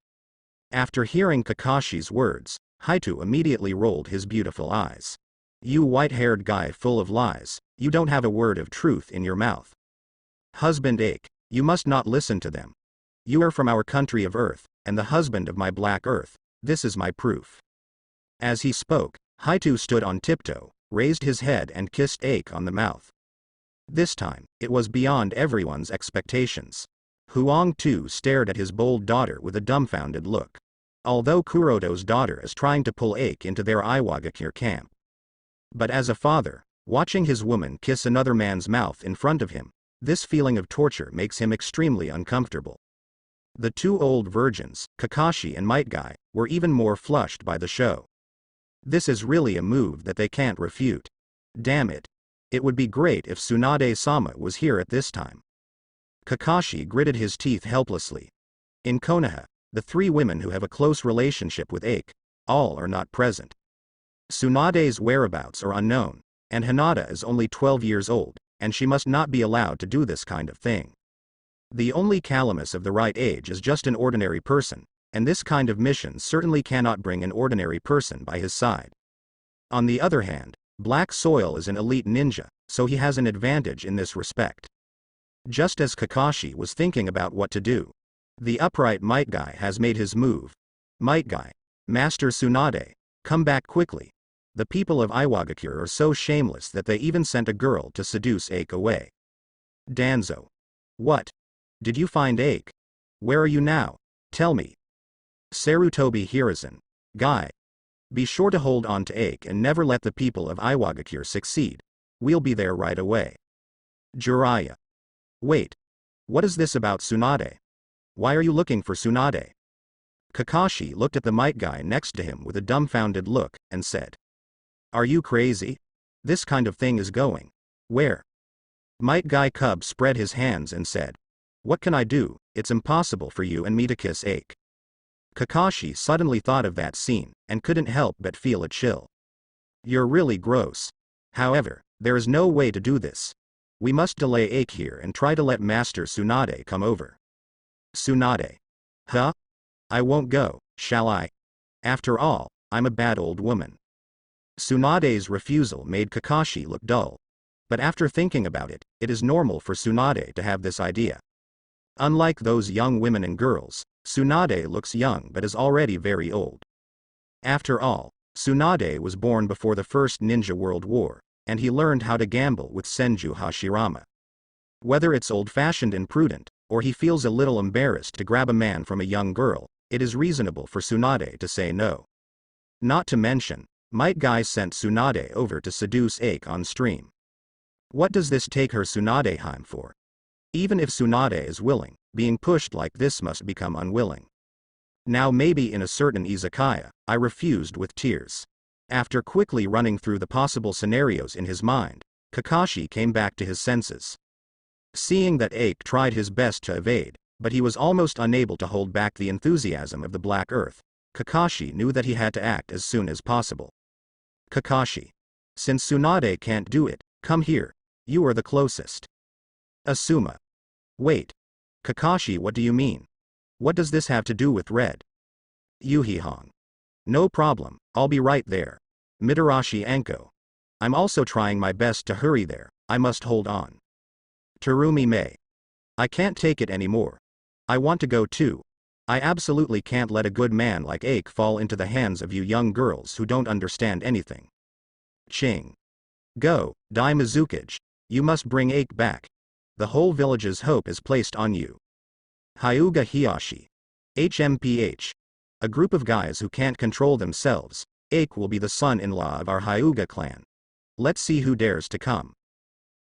After hearing Kakashi's words, Haito immediately rolled his beautiful eyes. "You white-haired guy full of lies, you don't have a word of truth in your mouth. Husband Ake, you must not listen to them. You are from our country of Earth, and the husband of my black Earth, this is my proof." As he spoke, Haito stood on tiptoe, raised his head and kissed Ake on the mouth. This time, it was beyond everyone's expectations. Huang too stared at his bold daughter with a dumbfounded look. Although Kuroto's daughter is trying to pull Ake into their Iwagakure camp. But as a father, watching his woman kiss another man's mouth in front of him, this feeling of torture makes him extremely uncomfortable. The 2 old virgins, Kakashi and Might Guy, were even more flushed by the show. This is really a move that they can't refute. Damn it. It would be great if Tsunade-sama was here at this time. Kakashi gritted his teeth helplessly. In Konoha, the 3 women who have a close relationship with Ake, all are not present. Tsunade's whereabouts are unknown, and Hinata is only 12 years old, and she must not be allowed to do this kind of thing. The only Calamus of the right age is just an ordinary person, and this kind of mission certainly cannot bring an ordinary person by his side. On the other hand, Black Soil is an elite ninja, so he has an advantage in this respect. Just as Kakashi was thinking about what to do, the upright Might Guy has made his move. Might Guy, Master Tsunade, come back quickly. The people of Iwagakure are so shameless that they even sent a girl to seduce Ake away. Danzo. What? Did you find Ake? Where are you now? Tell me. Sarutobi Hiruzen. Guy. Be sure to hold on to Ake and never let the people of Iwagakure succeed. We'll be there right away. Jiraiya. Wait. What is this about Tsunade? Why are you looking for Tsunade? Kakashi looked at the Might Guy next to him with a dumbfounded look, and said, "Are you crazy? This kind of thing is going. Where?" Might Guy Cub spread his hands and said, "What can I do? It's impossible for you and me to kiss Ake." Kakashi suddenly thought of that scene, and couldn't help but feel a chill. "You're really gross. However, there is no way to do this. We must delay Ake here and try to let Master Tsunade come over." Tsunade. Huh? I won't go, shall I? After all, I'm a bad old woman. Tsunade's refusal made Kakashi look dull. But after thinking about it, it is normal for Tsunade to have this idea. Unlike those young women and girls, Tsunade looks young but is already very old. After all, Tsunade was born before the First Ninja World War, and he learned how to gamble with Senju Hashirama. Whether it's old-fashioned and prudent, or he feels a little embarrassed to grab a man from a young girl, it is reasonable for Tsunade to say no. Not to mention, Might Guy sent Tsunade over to seduce Ake on stream. What does this take her Tsunadeheim for? Even if Tsunade is willing, being pushed like this must become unwilling. Now maybe in a certain izakaya, I refused with tears. After quickly running through the possible scenarios in his mind, Kakashi came back to his senses. Seeing that Ake tried his best to evade, but he was almost unable to hold back the enthusiasm of the Black Earth, Kakashi knew that he had to act as soon as possible. Kakashi. Since Tsunade can't do it, come here. You are the closest. Asuma. Wait. Kakashi, what do you mean? What does this have to do with Red? Yurihong. No problem, I'll be right there. Mitarashi Anko. I'm also trying my best to hurry there, I must hold on. Terumi Mei. I can't take it anymore. I want to go too. I absolutely can't let a good man like Ake fall into the hands of you young girls who don't understand anything. Ching. Go, Dai Mizukage. You must bring Ake back. The whole village's hope is placed on you. Hyuga Hiyashi. HMPH. A group of guys who can't control themselves. Ake will be the son-in-law of our Hyuga clan. Let's see who dares to come.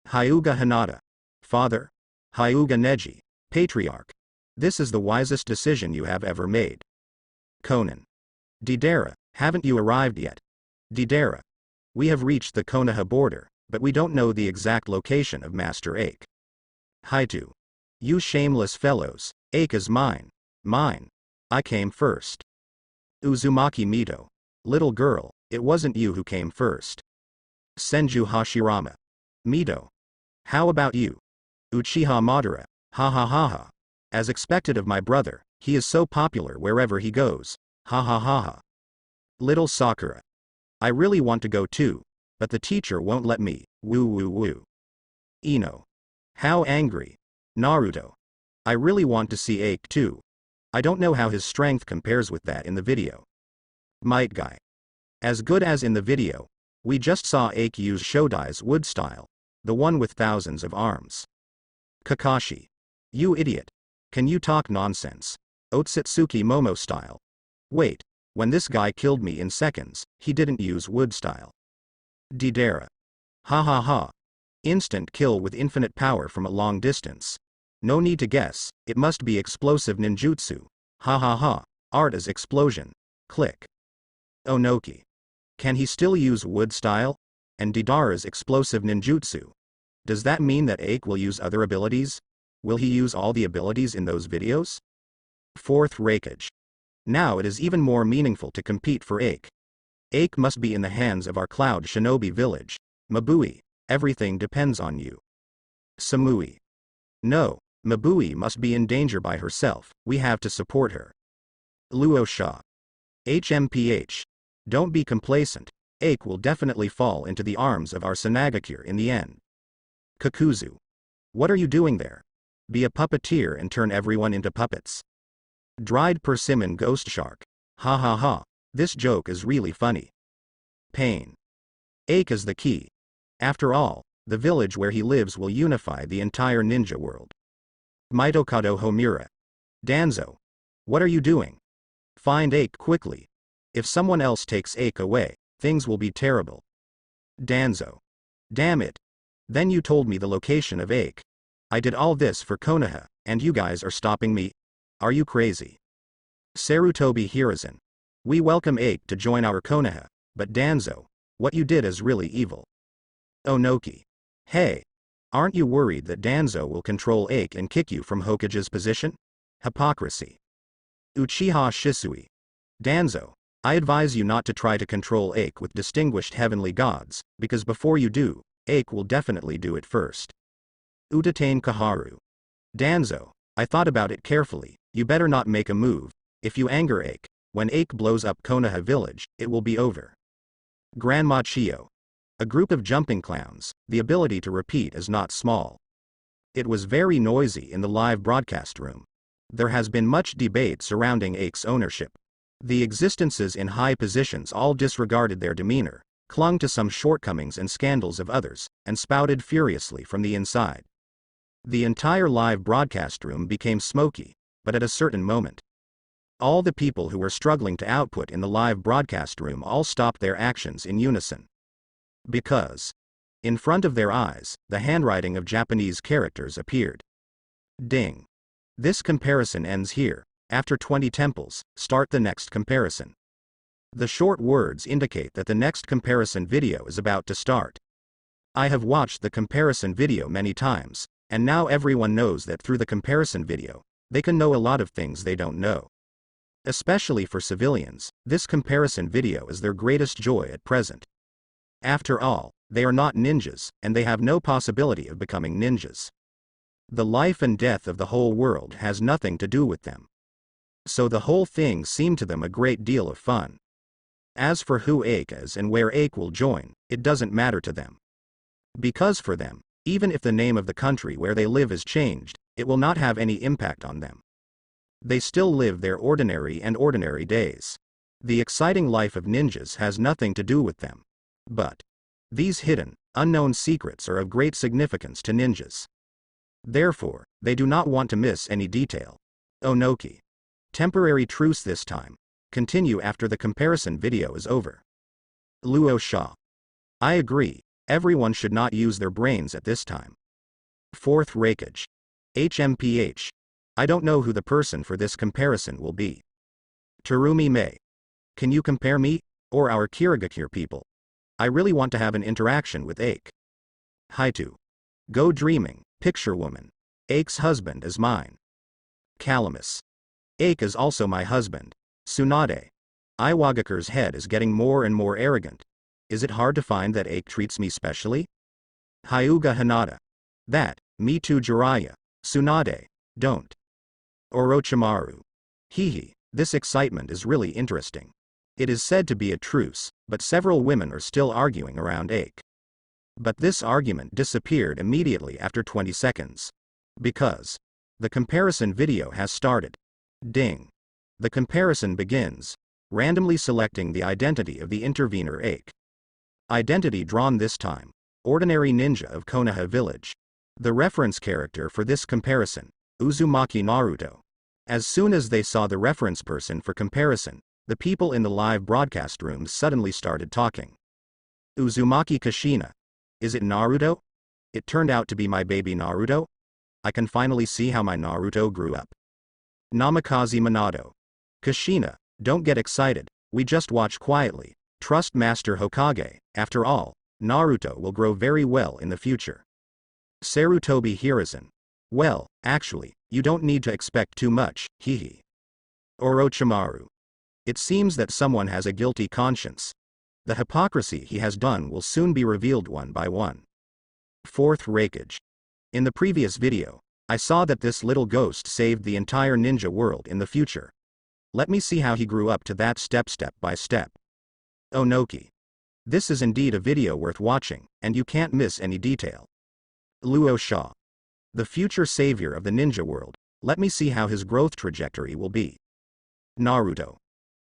Hyuga Hinata. Father. Hyuga Neji. Patriarch. This is the wisest decision you have ever made. Conan. Deidara, haven't you arrived yet? Deidara. We have reached the Konoha border, but we don't know the exact location of Master Ake. Haitu. You shameless fellows, Ake is mine. Mine. I came first. Uzumaki Mito. Little girl, it wasn't you who came first. Senju Hashirama. Mito. How about you? Uchiha Madara. Ha ha ha ha. As expected of my brother, he is so popular wherever he goes. Ha ha ha ha. Little Sakura. I really want to go too, but the teacher won't let me. Woo woo woo. Ino. How angry. Naruto. I really want to see Ake too. I don't know how his strength compares with that in the video. Might Guy. As good as in the video. We just saw Ake use Shodai's wood style, the one with thousands of arms. Kakashi. You idiot. Can you talk nonsense? Otsutsuki Momo style. Wait, when this guy killed me in seconds, he didn't use wood style. Deidara. Ha ha ha. Instant kill with infinite power from a long distance. No need to guess, it must be explosive ninjutsu. Ha ha ha. Art is explosion. Click. Onoki. Can he still use wood style? And Deidara's explosive ninjutsu. Does that mean that Ake will use other abilities? Will he use all the abilities in those videos? Fourth Raikage. Now it is even more meaningful to compete for Ake. Ake must be in the hands of our Cloud Shinobi village. Mabui, everything depends on you. Samui. No, Mabui must be in danger by herself, we have to support her. Luosha. HMPH. Don't be complacent, Ake will definitely fall into the arms of our Sanagakure in the end. Kakuzu. What are you doing there? Be a puppeteer and turn everyone into puppets. Dried persimmon ghost shark. Ha ha ha, this joke is really funny. Pain. Ake is the key. After all, the village where he lives will unify the entire ninja world. Mitokado Homura. Danzo. What are you doing? Find Ake quickly. If someone else takes Ake away, things will be terrible. Danzo. Damn it. Then you told me the location of Ake. I did all this for Konoha, and you guys are stopping me? Are you crazy? Sarutobi Hiruzen. We welcome Ake to join our Konoha, but Danzo, what you did is really evil. Onoki. Hey. Aren't you worried that Danzo will control Ake and kick you from Hokage's position? Hypocrisy. Uchiha Shisui. Danzo, I advise you not to try to control Ake with distinguished heavenly gods, because before you do, Ake will definitely do it first. Utatane Kaharu. Danzo, I thought about it carefully, you better not make a move. If you anger Ake, when Ake blows up Konoha village, it will be over. Grandma Chio. A group of jumping clowns, the ability to repeat is not small. It was very noisy in the live broadcast room. There has been much debate surrounding Ake's ownership. The existences in high positions all disregarded their demeanor, clung to some shortcomings and scandals of others, and spouted furiously from the inside. The entire live broadcast room became smoky, but at a certain moment, all the people who were struggling to output in the live broadcast room all stopped their actions in unison. Because, in front of their eyes, the handwriting of Japanese characters appeared. Ding. This comparison ends here. After 20 temples, start the next comparison. The short words indicate that the next comparison video is about to start. I have watched the comparison video many times, And now everyone knows that through the comparison video, they can know a lot of things they don't know. Especially for civilians, this comparison video is their greatest joy at present. After all, they are not ninjas, and they have no possibility of becoming ninjas. The life and death of the whole world has nothing to do with them. So the whole thing seemed to them a great deal of fun. As for who Ake is and where Ake will join, it doesn't matter to them. Because for them, even if the name of the country where they live is changed, it will not have any impact on them. They still live their ordinary days. The exciting life of ninjas has nothing to do with them. But these hidden, unknown secrets are of great significance to ninjas. Therefore, they do not want to miss any detail. Onoki. Temporary truce this time. Continue after the comparison video is over. Luo Sha. I agree, everyone should not use their brains at this time. Fourth Raikage. HMPH. I don't know who the person for this comparison will be. Terumi Mei. Can you compare me, or our Kirigakure people? I really want to have an interaction with Ake. Haitu. Go dreaming, picture woman. Ake's husband is mine. Calamus. Ake is also my husband. Tsunade. Iwagakure's head is getting more and more arrogant. Is it hard to find that Ake treats me specially? Hyuga Hanada. That, me too Jiraiya. Tsunade, don't. Orochimaru. Hehe, this excitement is really interesting. It is said to be a truce, but several women are still arguing around Ake. But this argument disappeared immediately after 20 seconds. Because the comparison video has started. Ding. The comparison begins, randomly selecting the identity of the intervener Ake. Identity drawn this time, ordinary ninja of Konoha village. The reference character for this comparison, Uzumaki Naruto. As soon as they saw the reference person for comparison, the people in the live broadcast rooms suddenly started talking. Uzumaki Kushina. Is it Naruto? It turned out to be my baby Naruto? I can finally see how my Naruto grew up. Namikaze Minato. Kushina, don't get excited, we just watch quietly. Trust Master Hokage, after all, Naruto will grow very well in the future. Sarutobi Hiruzen. Well, actually, you don't need to expect too much, hehe. Orochimaru. It seems that someone has a guilty conscience. The hypocrisy he has done will soon be revealed one by one. Fourth Raikage. In the previous video, I saw that this little ghost saved the entire ninja world in the future. Let me see how he grew up to that step by step. Onoki. This is indeed a video worth watching, and you can't miss any detail. Luo Sha. The future savior of the ninja world, let me see how his growth trajectory will be. Naruto.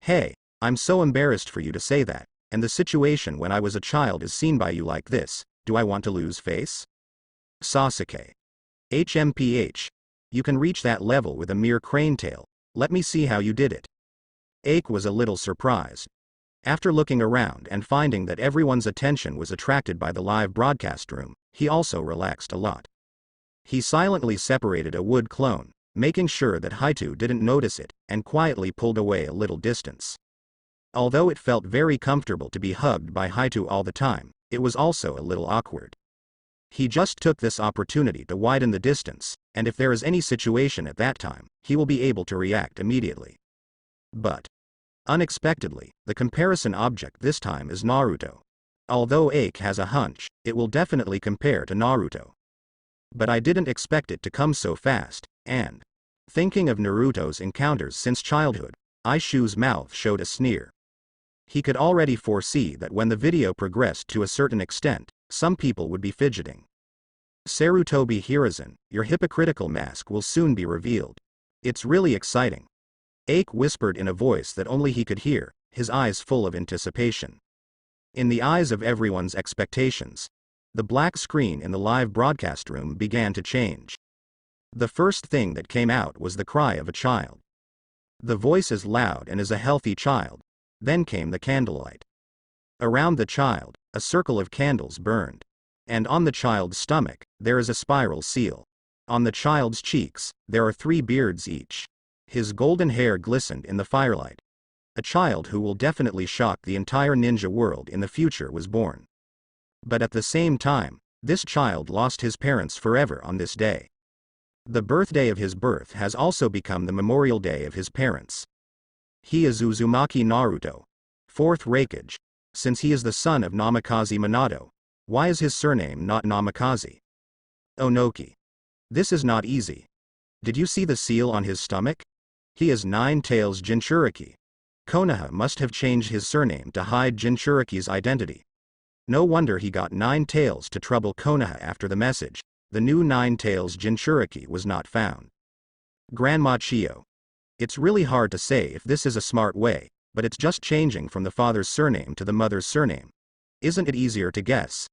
Hey, I'm so embarrassed for you to say that, and the situation when I was a child is seen by you like this, do I want to lose face? Sasuke. HMPH. You can reach that level with a mere crane tail, let me see how you did it. Ake was a little surprised. After looking around and finding that everyone's attention was attracted by the live broadcast room, he also relaxed a lot. He silently separated a wood clone, making sure that Haitu didn't notice it, and quietly pulled away a little distance. Although it felt very comfortable to be hugged by Haitu all the time, it was also a little awkward. He just took this opportunity to widen the distance, and if there is any situation at that time, he will be able to react immediately. But unexpectedly, the comparison object this time is Naruto. Although Ake has a hunch, it will definitely compare to Naruto. But I didn't expect it to come so fast, and thinking of Naruto's encounters since childhood, Aishu's mouth showed a sneer. He could already foresee that when the video progressed to a certain extent, some people would be fidgeting. Sarutobi Hiruzen, your hypocritical mask will soon be revealed. It's really exciting. Ake whispered in a voice that only he could hear, his eyes full of anticipation. In the eyes of everyone's expectations, the black screen in the live broadcast room began to change. The first thing that came out was the cry of a child. The voice is loud and is a healthy child. Then came the candlelight. Around the child, a circle of candles burned. And on the child's stomach, there is a spiral seal. On the child's cheeks, there are 3 beards each. His golden hair glistened in the firelight. A child who will definitely shock the entire ninja world in the future was born. But at the same time, This child lost his parents forever on this day. The birthday of his birth has also become the memorial day of his parents. He is Uzumaki Naruto. Fourth Raikage. Since he is the son of Namikaze Minato, why is his surname not Namikaze? Onoki. This is not easy. Did you see the seal on his stomach? He is Nine Tails Jinchuriki. Konoha must have changed his surname to hide Jinchuriki's identity. No wonder he got Nine Tails to trouble Konoha after the message. The new Nine Tails Jinchuriki was not found. Grandma Chio. It's really hard to say if this is a smart way, but it's just changing from the father's surname to the mother's surname. Isn't it easier to guess?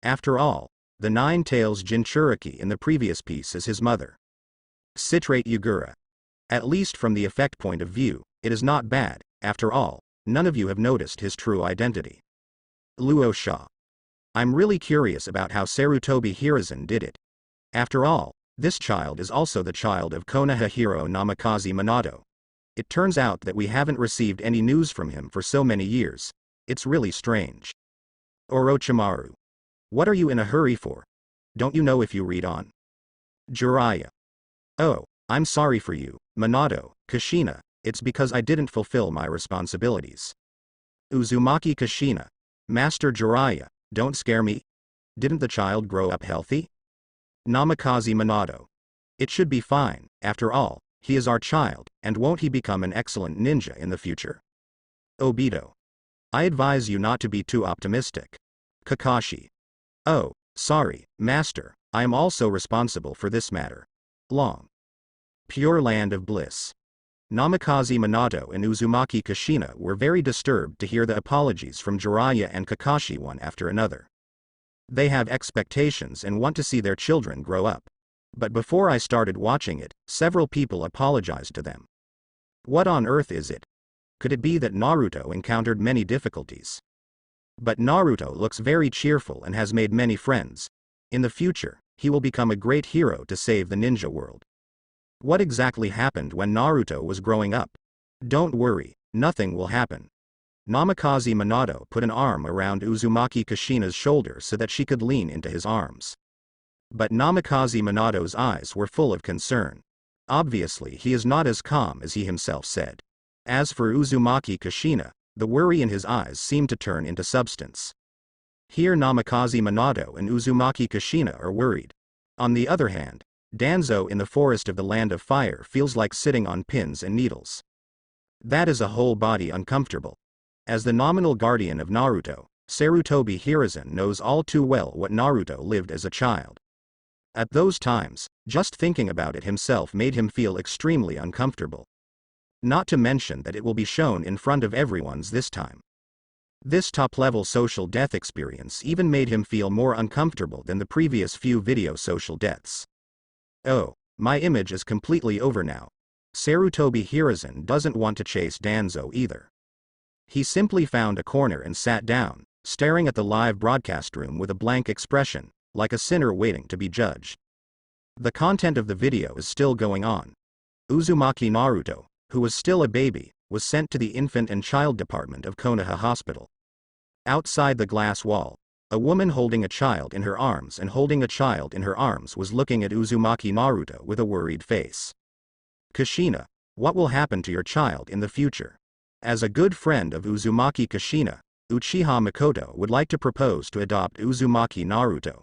After all, the Nine Tails Jinchuriki in the previous piece is his mother. Citrate Yagura. At least from the effect point of view, it is not bad. After all, none of you have noticed his true identity. Luo Sha. I'm really curious about how Sarutobi Hiruzen did it. After all, this child is also the child of Konoha hero Namikaze Minato. It turns out that we haven't received any news from him for so many years. It's really strange. Orochimaru. What are you in a hurry for? Don't you know if you read on? Jiraiya. Oh, I'm sorry for you, Minato, Kushina, it's because I didn't fulfill my responsibilities. Uzumaki Kushina. Master Jiraiya, don't scare me. Didn't the child grow up healthy? Namikaze Minato. It should be fine, after all, he is our child, and won't he become an excellent ninja in the future? Obito. I advise you not to be too optimistic. Kakashi. Oh, sorry, Master, I am also responsible for this matter. Long. Pure Land of Bliss. Namikaze Minato and Uzumaki Kushina were very disturbed to hear the apologies from Jiraiya and Kakashi one after another. They have expectations and want to see their children grow up. But before I started watching it, several people apologized to them. What on earth is it? Could it be that Naruto encountered many difficulties? But Naruto looks very cheerful and has made many friends. In the future, he will become a great hero to save the ninja world. What exactly happened when Naruto was growing up? Don't worry, nothing will happen. Namikaze Minato put an arm around Uzumaki Kushina's shoulder so that she could lean into his arms. But Namikaze Minato's eyes were full of concern. Obviously he is not as calm as he himself said. As for Uzumaki Kushina, the worry in his eyes seemed to turn into substance. Here Namikaze Minato and Uzumaki Kushina are worried. On the other hand, Danzo in the forest of the Land of Fire feels like sitting on pins and needles. That is a whole body uncomfortable. As the nominal guardian of Naruto, Sarutobi Hiruzen knows all too well what Naruto lived as a child. At those times, just thinking about it himself made him feel extremely uncomfortable. Not to mention that it will be shown in front of everyone's this time. This top-level social death experience even made him feel more uncomfortable than the previous few video social deaths. Oh, my image is completely over now. Sarutobi Hiruzen doesn't want to chase Danzo either. He simply found a corner and sat down, staring at the live broadcast room with a blank expression, like a sinner waiting to be judged. The content of the video is still going on. Uzumaki Naruto, who was still a baby, was sent to the infant and child department of Konoha Hospital. Outside the glass wall, a woman holding a child in her arms and holding a child in her arms was looking at Uzumaki Naruto with a worried face. Kushina, what will happen to your child in the future? As a good friend of Uzumaki Kushina, Uchiha Makoto would like to propose to adopt Uzumaki Naruto.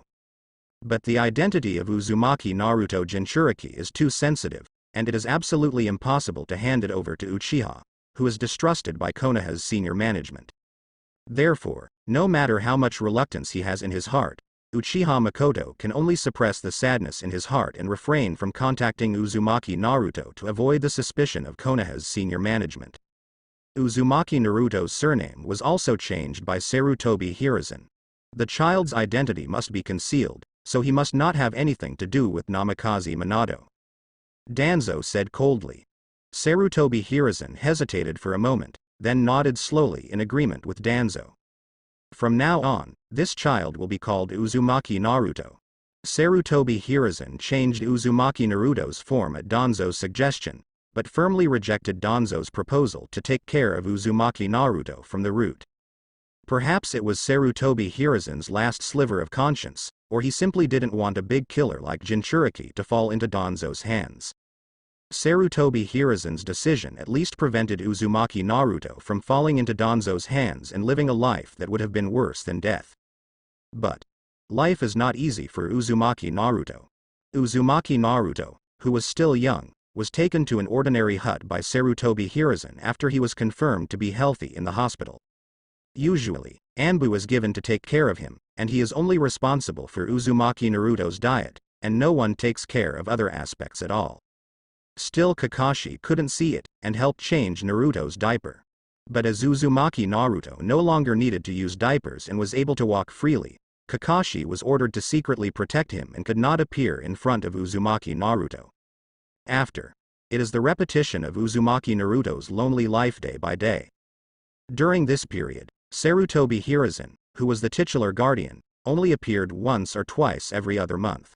But the identity of Uzumaki Naruto Jinchuriki is too sensitive, and it is absolutely impossible to hand it over to Uchiha, who is distrusted by Konoha's senior management. Therefore, no matter how much reluctance he has in his heart, Uchiha Makoto can only suppress the sadness in his heart and refrain from contacting Uzumaki Naruto to avoid the suspicion of Konoha's senior management. Uzumaki Naruto's surname was also changed by Sarutobi Hiruzen. The child's identity must be concealed, so he must not have anything to do with Namikaze Minato. Danzo said coldly. Sarutobi Hiruzen hesitated for a moment, then nodded slowly in agreement with Danzo. From now on, this child will be called Uzumaki Naruto. Sarutobi Hiruzen changed Uzumaki Naruto's form at Danzo's suggestion, but firmly rejected Danzo's proposal to take care of Uzumaki Naruto from the root. Perhaps it was Sarutobi Hiruzen's last sliver of conscience, or he simply didn't want a big killer like Jinchuriki to fall into Danzo's hands. Sarutobi Hiruzen's decision at least prevented Uzumaki Naruto from falling into Danzo's hands and living a life that would have been worse than death. But life is not easy for Uzumaki Naruto. Uzumaki Naruto, who was still young, was taken to an ordinary hut by Sarutobi Hiruzen after he was confirmed to be healthy in the hospital. Usually, Anbu is given to take care of him, and he is only responsible for Uzumaki Naruto's diet, and no one takes care of other aspects at all. Still, Kakashi couldn't see it, and helped change Naruto's diaper. But as Uzumaki Naruto no longer needed to use diapers and was able to walk freely, Kakashi was ordered to secretly protect him and could not appear in front of Uzumaki Naruto. After, it is the repetition of Uzumaki Naruto's lonely life day by day. During this period, Sarutobi Hiruzen, who was the titular guardian, only appeared once or twice every other month.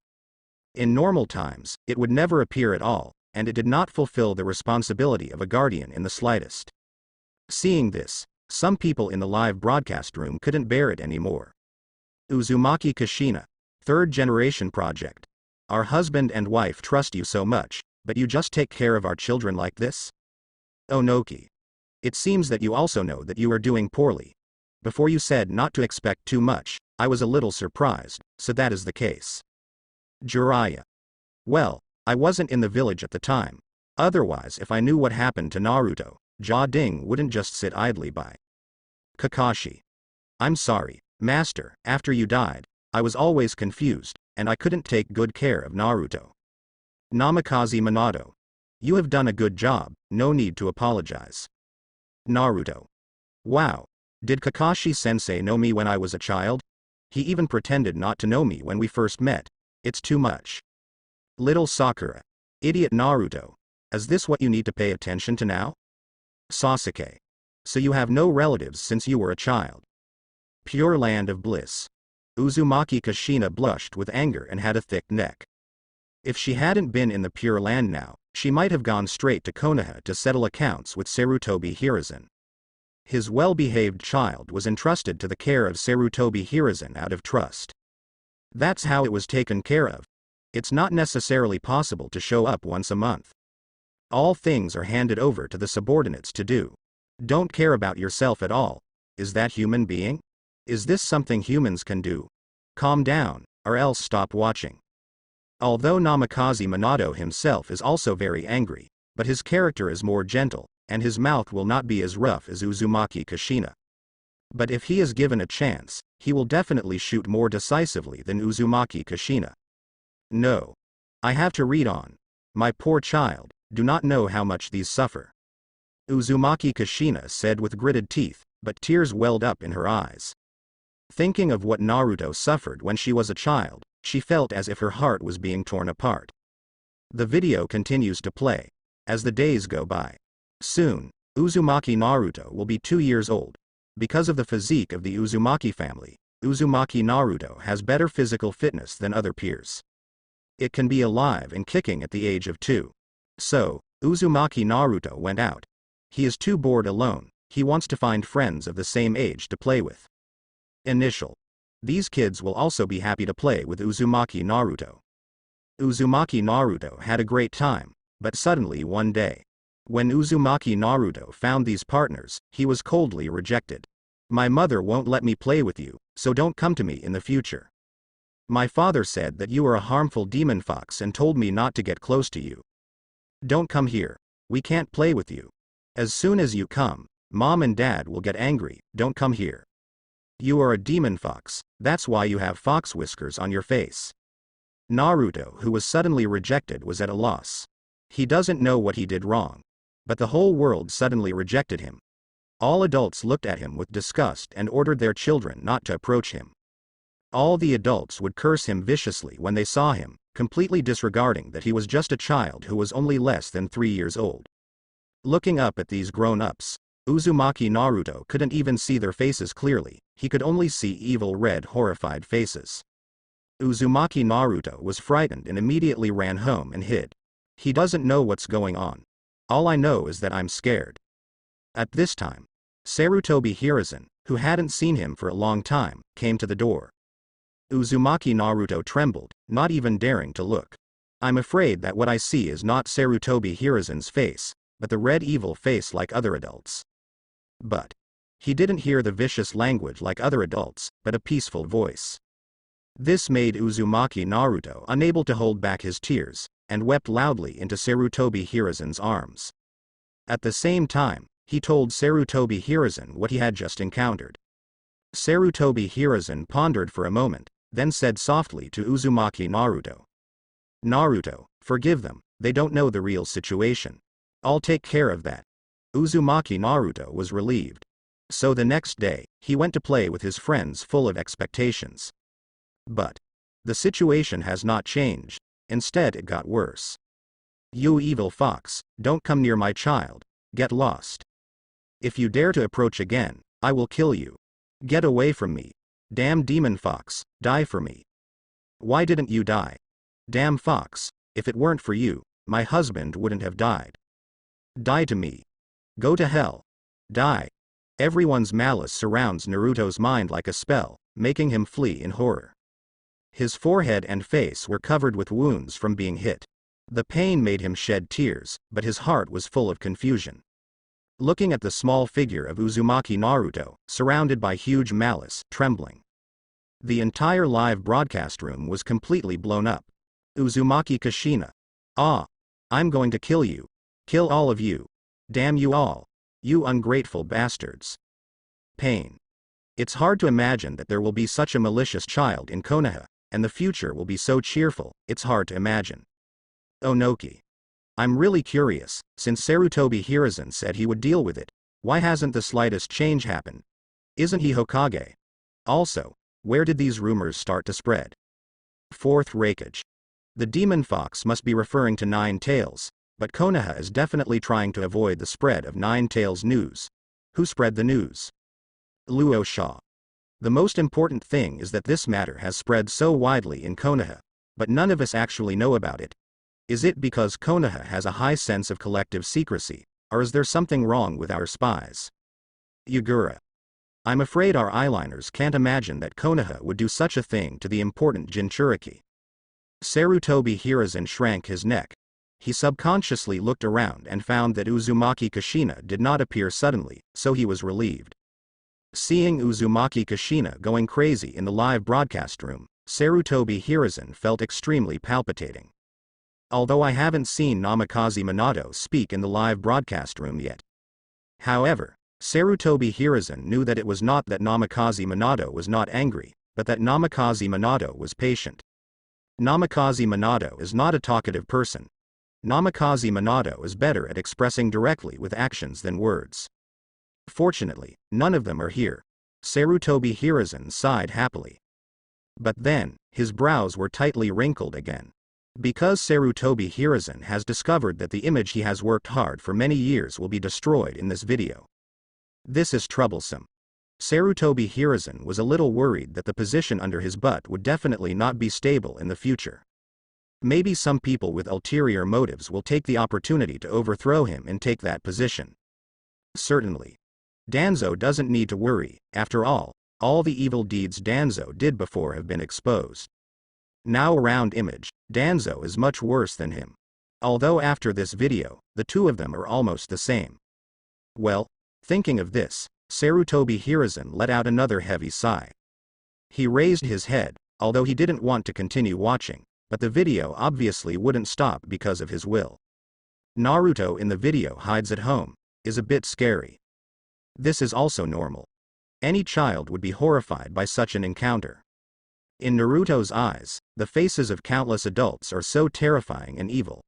In normal times, it would never appear at all, and it did not fulfill the responsibility of a guardian in the slightest. Seeing this, some people in the live broadcast room couldn't bear it anymore. Uzumaki Kushina, third generation project. Our husband and wife trust you so much, but you just take care of our children like this? Onoki. It seems that you also know that you are doing poorly. Before you said not to expect too much, I was a little surprised, so that is the case. Jiraiya. Well, I wasn't in the village at the time. Otherwise, if I knew what happened to Naruto, Ja Ding wouldn't just sit idly by. Kakashi. I'm sorry, Master, after you died, I was always confused, and I couldn't take good care of Naruto. Namikaze Minato. You have done a good job, no need to apologize. Naruto. Wow. Did Kakashi-sensei know me when I was a child? He even pretended not to know me when we first met. It's too much. Little Sakura. Idiot Naruto. Is this what you need to pay attention to now? Sasuke. So you have no relatives since you were a child. Pure land of bliss. Uzumaki Kushina blushed with anger and had a thick neck. If she hadn't been in the Pure Land now, she might have gone straight to Konoha to settle accounts with Sarutobi Hiruzen. His well-behaved child was entrusted to the care of Sarutobi Hiruzen out of trust. That's how it was taken care of. It's not necessarily possible to show up once a month. All things are handed over to the subordinates to do. Don't care about yourself at all. Is that human being? Is this something humans can do? Calm down, or else stop watching. Although Namikaze Minato himself is also very angry, but his character is more gentle, and his mouth will not be as rough as Uzumaki Kushina. But if he is given a chance, he will definitely shoot more decisively than Uzumaki Kushina. No. I have to read on. My poor child, do not know how much these suffer. Uzumaki Kushina said with gritted teeth, but tears welled up in her eyes. Thinking of what Naruto suffered when she was a child, she felt as if her heart was being torn apart. The video continues to play. As the days go by. Soon, Uzumaki Naruto will be 2 years old. Because of the physique of the Uzumaki family, Uzumaki Naruto has better physical fitness than other peers. It can be alive and kicking at the age of 2. So, Uzumaki Naruto went out. He is too bored alone, he wants to find friends of the same age to play with. Initial. These kids will also be happy to play with Uzumaki Naruto. Uzumaki Naruto had a great time, but suddenly one day, when Uzumaki Naruto found these partners, he was coldly rejected. My mother won't let me play with you, so don't come to me in the future. My father said that you are a harmful demon fox and told me not to get close to you. Don't come here. We can't play with you. As soon as you come, Mom and Dad will get angry. Don't come here. You are a demon fox, that's why you have fox whiskers on your face. Naruto, who was suddenly rejected, was at a loss. He doesn't know what he did wrong. But the whole world suddenly rejected him. All adults looked at him with disgust and ordered their children not to approach him. All the adults would curse him viciously when they saw him, completely disregarding that he was just a child who was only less than 3 years old. Looking up at these grown-ups, Uzumaki Naruto couldn't even see their faces clearly, he could only see evil red horrified faces. Uzumaki Naruto was frightened and immediately ran home and hid. He doesn't know what's going on. All I know is that I'm scared. At this time, Sarutobi Hiruzen, who hadn't seen him for a long time, came to the door. Uzumaki Naruto trembled, not even daring to look. I'm afraid that what I see is not Sarutobi Hiruzen's face, but the red evil face like other adults. But he didn't hear the vicious language like other adults, but a peaceful voice. This made Uzumaki Naruto unable to hold back his tears, and wept loudly into Sarutobi Hiruzen's arms. At the same time, he told Sarutobi Hiruzen what he had just encountered. Sarutobi Hiruzen pondered for a moment, then said softly to Uzumaki Naruto. Naruto, forgive them, they don't know the real situation. I'll take care of that. Uzumaki Naruto was relieved. So the next day, he went to play with his friends full of expectations. But the situation has not changed, instead it got worse. You evil fox, don't come near my child, get lost. If you dare to approach again, I will kill you. Get away from me. Damn demon fox, die for me. Why didn't you die? Damn fox, if it weren't for you, my husband wouldn't have died. Die to me. Go to hell. Die. Everyone's malice surrounds Naruto's mind like a spell, making him flee in horror. His forehead and face were covered with wounds from being hit. The pain made him shed tears, but his heart was full of confusion. Looking at the small figure of Uzumaki Naruto, surrounded by huge malice, trembling. The entire live broadcast room was completely blown up. Uzumaki Kushina. Ah! I'm going to kill you. Kill all of you. Damn you all. You ungrateful bastards. Pain. It's hard to imagine that there will be such a malicious child in Konoha, and the future will be so cheerful, it's hard to imagine. Onoki. I'm really curious, since Sarutobi Hiruzen said he would deal with it, why hasn't the slightest change happened? Isn't he Hokage? Also, where did these rumors start to spread? Fourth Raikage. The demon fox must be referring to Nine Tails, but Konoha is definitely trying to avoid the spread of Nine Tails news. Who spread the news? Luo Sha. The most important thing is that this matter has spread so widely in Konoha, but none of us actually know about it. Is it because Konoha has a high sense of collective secrecy, or is there something wrong with our spies? Yugura. I'm afraid our eyeliners can't imagine that Konoha would do such a thing to the important Jinchuriki. Sarutobi Hiruzen shrank his neck. He subconsciously looked around and found that Uzumaki Kushina did not appear suddenly, so he was relieved. Seeing Uzumaki Kushina going crazy in the live broadcast room, Sarutobi Hiruzen felt extremely palpitating. Although I haven't seen Namikaze Minato speak in the live broadcast room yet. However, Sarutobi Hiruzen knew that it was not that Namikaze Minato was not angry, but that Namikaze Minato was patient. Namikaze Minato is not a talkative person. Namikaze Minato is better at expressing directly with actions than words. Fortunately, none of them are here. Sarutobi Hiruzen sighed happily. But then, his brows were tightly wrinkled again. Because Sarutobi Hiruzen has discovered that the image he has worked hard for many years will be destroyed in this video. This is troublesome. Sarutobi Hiruzen was a little worried that the position under his butt would definitely not be stable in the future. Maybe some people with ulterior motives will take the opportunity to overthrow him and take that position. Certainly. Danzo doesn't need to worry, after all the evil deeds Danzo did before have been exposed. Now around image, Danzo is much worse than him. Although after this video, the two of them are almost the same. Well, thinking of this, Sarutobi Hiruzen let out another heavy sigh. He raised his head, although he didn't want to continue watching, but the video obviously wouldn't stop because of his will. Naruto in the video hides at home, is a bit scary. This is also normal. Any child would be horrified by such an encounter. In Naruto's eyes, the faces of countless adults are so terrifying and evil.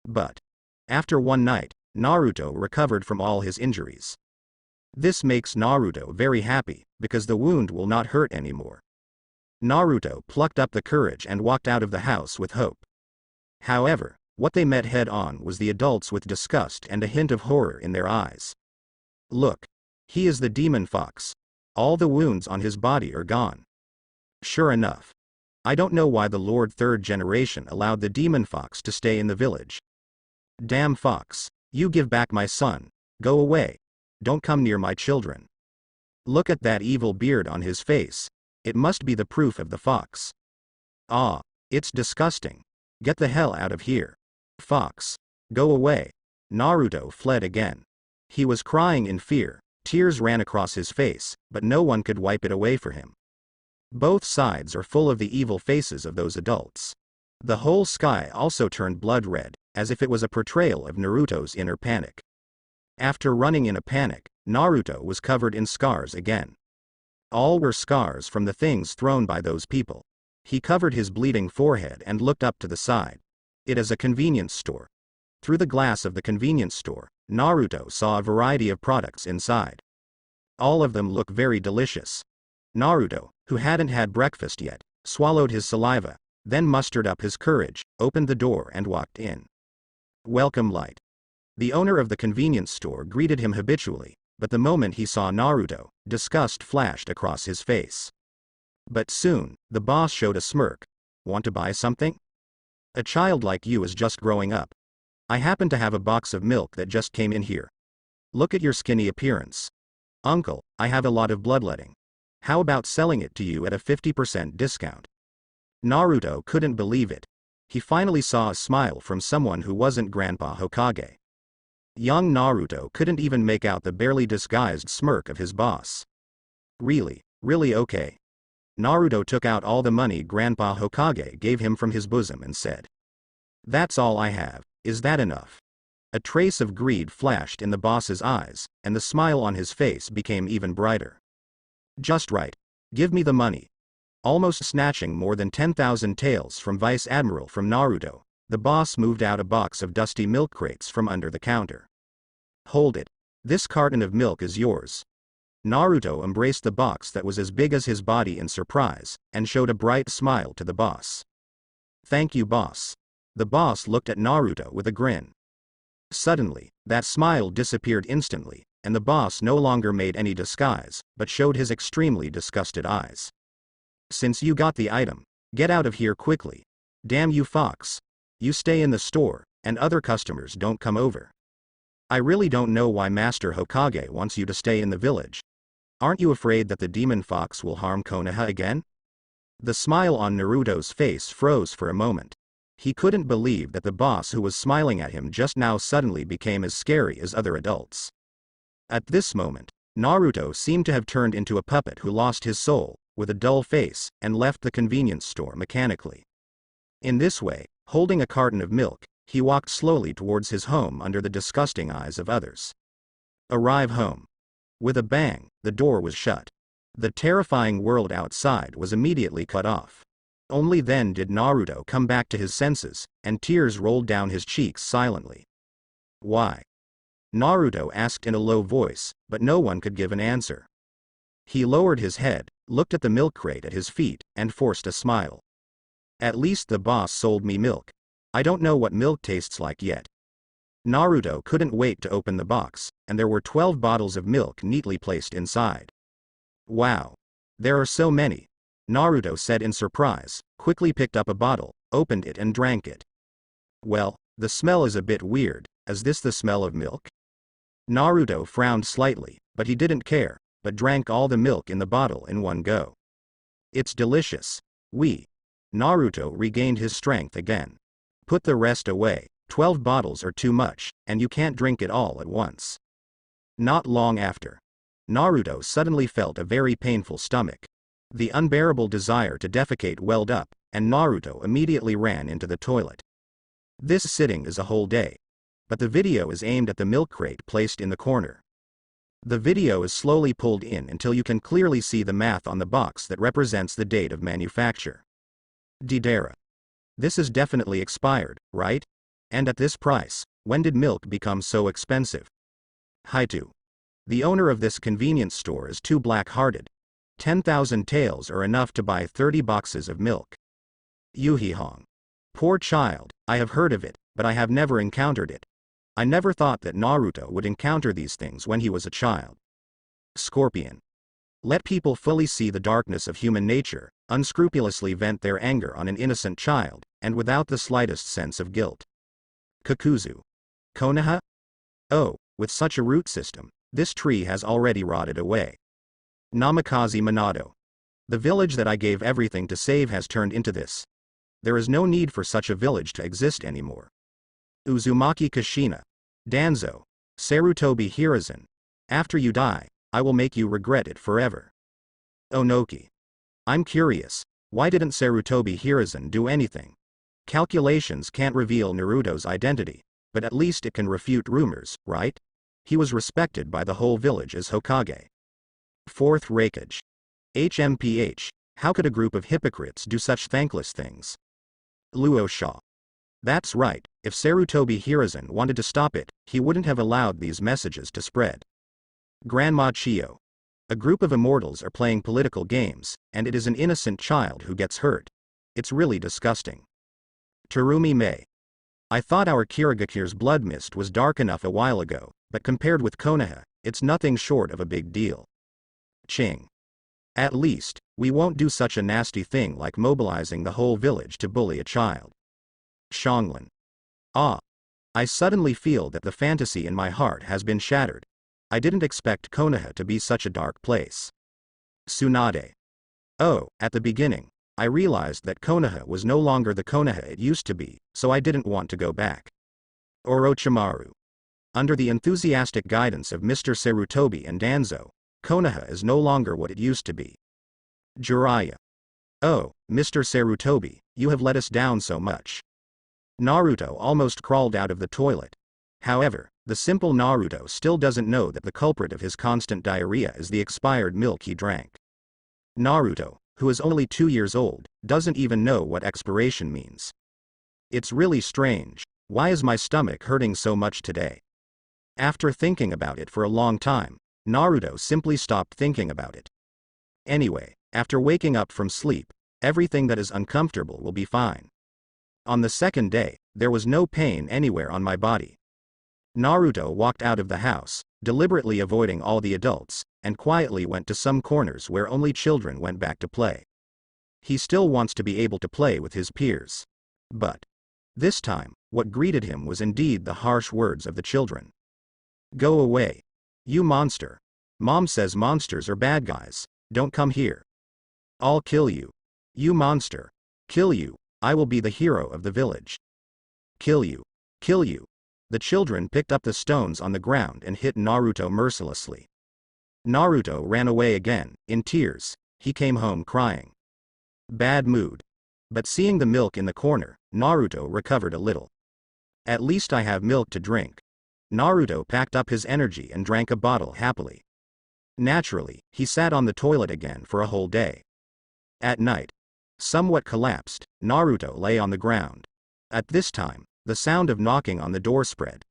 But after one night, Naruto recovered from all his injuries. This makes Naruto very happy, because the wound will not hurt anymore. Naruto plucked up the courage and walked out of the house with hope. However, what they met head-on was the adults with disgust and a hint of horror in their eyes. Look. He is the demon fox. All the wounds on his body are gone. Sure enough. I don't know why the Lord Third Generation allowed the demon fox to stay in the village. Damn fox, you give back my son, go away. Don't come near my children. Look at that evil beard on his face. It must be the proof of the fox. Ah, it's disgusting. Get the hell out of here. Fox. Go away. Naruto fled again. He was crying in fear, tears ran across his face, but no one could wipe it away for him. Both sides are full of the evil faces of those adults. The whole sky also turned blood red, as if it was a portrayal of Naruto's inner panic. After running in a panic, Naruto was covered in scars again. All were scars from the things thrown by those people. He covered his bleeding forehead and looked up to the side. It is a convenience store. Through the glass of the convenience store, Naruto saw a variety of products inside. All of them look very delicious. Naruto, who hadn't had breakfast yet, swallowed his saliva, then mustered up his courage, opened the door and walked in. Welcome, Light. The owner of the convenience store greeted him habitually, but the moment he saw Naruto, disgust flashed across his face. But soon, the boss showed a smirk. Want to buy something? A child like you is just growing up. I happen to have a box of milk that just came in here. Look at your skinny appearance. Uncle, I have a lot of bloodletting. How about selling it to you at a 50% discount? Naruto couldn't believe it. He finally saw a smile from someone who wasn't Grandpa Hokage. Young Naruto couldn't even make out the barely disguised smirk of his boss. Really okay. Naruto took out all the money Grandpa Hokage gave him from his bosom and said, "That's all I have, is that enough?" A trace of greed flashed in the boss's eyes, and the smile on his face became even brighter. "Just right. Give me the money." Almost snatching more than 10,000 taels from Vice Admiral from Naruto, the boss moved out a box of dusty milk crates from under the counter. "Hold it. This carton of milk is yours." Naruto embraced the box that was as big as his body in surprise, and showed a bright smile to the boss. "Thank you, boss." The boss looked at Naruto with a grin. Suddenly, that smile disappeared instantly, and the boss no longer made any disguise, but showed his extremely disgusted eyes. "Since you got the item, get out of here quickly. Damn you, fox. You stay in the store, and other customers don't come over. I really don't know why Master Hokage wants you to stay in the village. Aren't you afraid that the demon fox will harm Konoha again?" The smile on Naruto's face froze for a moment. He couldn't believe that the boss who was smiling at him just now suddenly became as scary as other adults. At this moment, Naruto seemed to have turned into a puppet who lost his soul, with a dull face, and left the convenience store mechanically. In this way, holding a carton of milk, he walked slowly towards his home under the disgusting eyes of others. Arrive home. With a bang, the door was shut. The terrifying world outside was immediately cut off. Only then did Naruto come back to his senses, and tears rolled down his cheeks silently. "Why?" Naruto asked in a low voice, but no one could give an answer. He lowered his head, looked at the milk crate at his feet, and forced a smile. "At least the boss sold me milk. I don't know what milk tastes like yet." Naruto couldn't wait to open the box, and there were 12 bottles of milk neatly placed inside. "Wow. There are so many," Naruto said in surprise, quickly picked up a bottle, opened it and drank it. "Well, the smell is a bit weird. Is this the smell of milk?" Naruto frowned slightly, but he didn't care, but drank all the milk in the bottle in one go. "It's delicious." Naruto regained his strength again. "Put the rest away. 12 bottles are too much, and you can't drink it all at once." Not long after, Naruto suddenly felt a very painful stomach. The unbearable desire to defecate welled up, and Naruto immediately ran into the toilet. This sitting is a whole day. But the video is aimed at the milk crate placed in the corner. The video is slowly pulled in until you can clearly see the math on the box that represents the date of manufacture. Didera. This is definitely expired, right? And at this price, when did milk become so expensive? Haitu. The owner of this convenience store is too black-hearted. 10,000 taels are enough to buy 30 boxes of milk. Yurihong. Poor child, I have heard of it, but I have never encountered it. I never thought that Naruto would encounter these things when he was a child. Scorpion. Let people fully see the darkness of human nature, unscrupulously vent their anger on an innocent child, and without the slightest sense of guilt. Kakuzu. Konoha? Oh, with such a root system, this tree has already rotted away. Namikaze Minato. The village that I gave everything to save has turned into this. There is no need for such a village to exist anymore. Uzumaki Kushina. Danzo. Sarutobi Hiruzen. After you die, I will make you regret it forever. Onoki. I'm curious, why didn't Sarutobi Hiruzen do anything? Calculations can't reveal Naruto's identity, but at least it can refute rumors, right? He was respected by the whole village as Hokage. Fourth Raikage. HMPH, how could a group of hypocrites do such thankless things? Luo Sha. That's right, if Sarutobi Hiruzen wanted to stop it, he wouldn't have allowed these messages to spread. Grandma Chio. A group of immortals are playing political games, and it is an innocent child who gets hurt. It's really disgusting. Terumi Mei. I thought our Kirigakure's blood mist was dark enough a while ago, but compared with Konoha, it's nothing short of a big deal. Ching. At least, we won't do such a nasty thing like mobilizing the whole village to bully a child. Xianglin. Ah. I suddenly feel that the fantasy in my heart has been shattered. I didn't expect Konoha to be such a dark place. Tsunade. Oh, at the beginning, I realized that Konoha was no longer the Konoha it used to be, so I didn't want to go back. Orochimaru. Under the enthusiastic guidance of Mr. Sarutobi and Danzo, Konoha is no longer what it used to be. Jiraiya. Oh, Mr. Sarutobi, you have let us down so much. Naruto almost crawled out of the toilet. However, the simple Naruto still doesn't know that the culprit of his constant diarrhea is the expired milk he drank. Naruto, who is only 2 years old, doesn't even know what expiration means. It's really strange. Why is my stomach hurting so much today? After thinking about it for a long time, Naruto simply stopped thinking about it. Anyway, after waking up from sleep, everything that is uncomfortable will be fine. On the second day, there was no pain anywhere on my body. Naruto walked out of the house, deliberately avoiding all the adults, and quietly went to some corners where only children went back to play. He still wants to be able to play with his peers. But this time, what greeted him was indeed the harsh words of the children. Go away. You monster. Mom says monsters are bad guys, don't come here. I'll kill you. You monster. Kill you, I will be the hero of the village. Kill you. Kill you. The children picked up the stones on the ground and hit Naruto mercilessly. Naruto ran away again, in tears. He came home crying. Bad mood. But seeing the milk in the corner, Naruto recovered a little. At least I have milk to drink. Naruto packed up his energy and drank a bottle happily. Naturally, he sat on the toilet again for a whole day. At night, somewhat collapsed, Naruto lay on the ground. At this time, the sound of knocking on the door spread.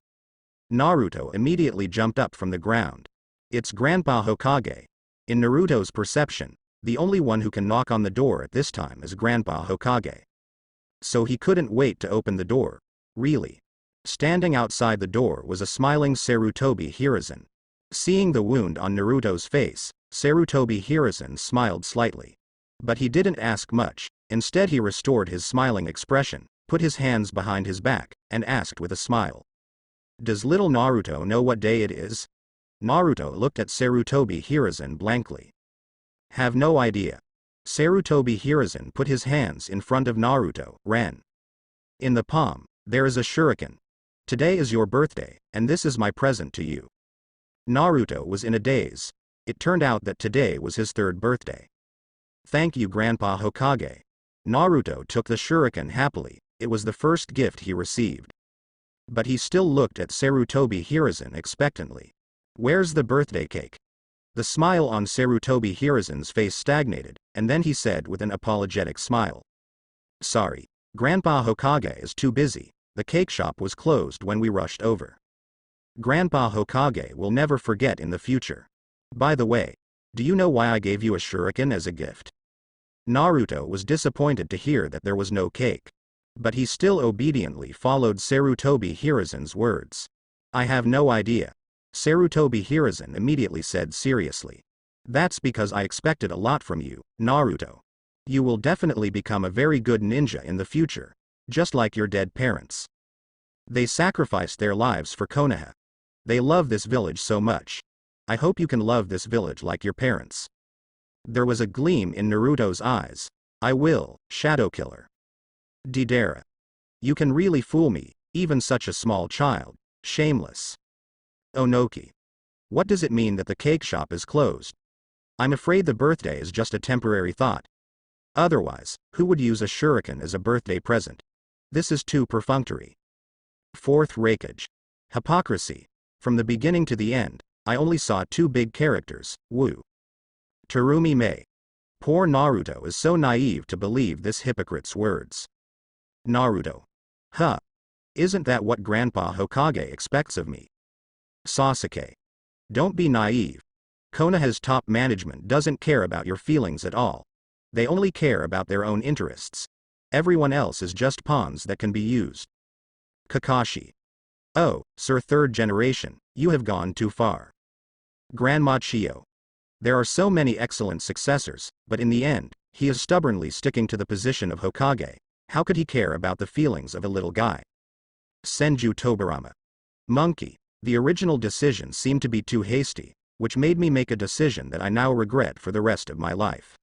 Naruto immediately jumped up from the ground. It's Grandpa Hokage. In Naruto's perception, the only one who can knock on the door at this time is Grandpa Hokage. So he couldn't wait to open the door. Really. Standing outside the door was a smiling Sarutobi Hiruzen. Seeing the wound on Naruto's face, Sarutobi Hiruzen smiled slightly. But he didn't ask much. Instead he restored his smiling expression, put his hands behind his back, and asked with a smile. Does little Naruto know what day it is? Naruto looked at Sarutobi Hiruzen blankly. Have no idea. Sarutobi Hiruzen put his hands in front of Naruto, ran. In the palm, there is a shuriken. Today is your birthday, and this is my present to you. Naruto was in a daze. It turned out that today was his 3rd birthday. Thank you, Grandpa Hokage. Naruto took the shuriken happily. It was the first gift he received. But he still looked at Sarutobi Hiruzen expectantly. Where's the birthday cake? The smile on Sarutobi Hiruzen's face stagnated, and then he said with an apologetic smile. Sorry. Grandpa Hokage is too busy. The cake shop was closed when we rushed over. Grandpa Hokage will never forget in the future. By the way, do you know why I gave you a shuriken as a gift? Naruto was disappointed to hear that there was no cake. But he still obediently followed Sarutobi Hiruzen's words. I have no idea. Sarutobi Hiruzen immediately said seriously. That's because I expected a lot from you, Naruto. You will definitely become a very good ninja in the future, just like your dead parents. They sacrificed their lives for Konoha. They love this village so much. I hope you can love this village like your parents. There was a gleam in Naruto's eyes. I will, Shadow Killer. Deidara. You can really fool me, even such a small child. Shameless. Onoki. What does it mean that the cake shop is closed? I'm afraid the birthday is just a temporary thought. Otherwise, who would use a shuriken as a birthday present? This is too perfunctory. Fourth Raikage. Hypocrisy. From the beginning to the end, I only saw two big characters, Wu. Terumi Mei. Poor Naruto is so naive to believe this hypocrite's words. Naruto. Huh. Isn't that what Grandpa Hokage expects of me? Sasuke. Don't be naive. Konoha's top management doesn't care about your feelings at all. They only care about their own interests. Everyone else is just pawns that can be used. Kakashi. Oh, Sir Third Generation, you have gone too far. Grandma Chio. There are so many excellent successors, but in the end, he is stubbornly sticking to the position of Hokage. How could he care about the feelings of a little guy? Senju Tobirama. Monkey. The original decision seemed to be too hasty, which made me make a decision that I now regret for the rest of my life.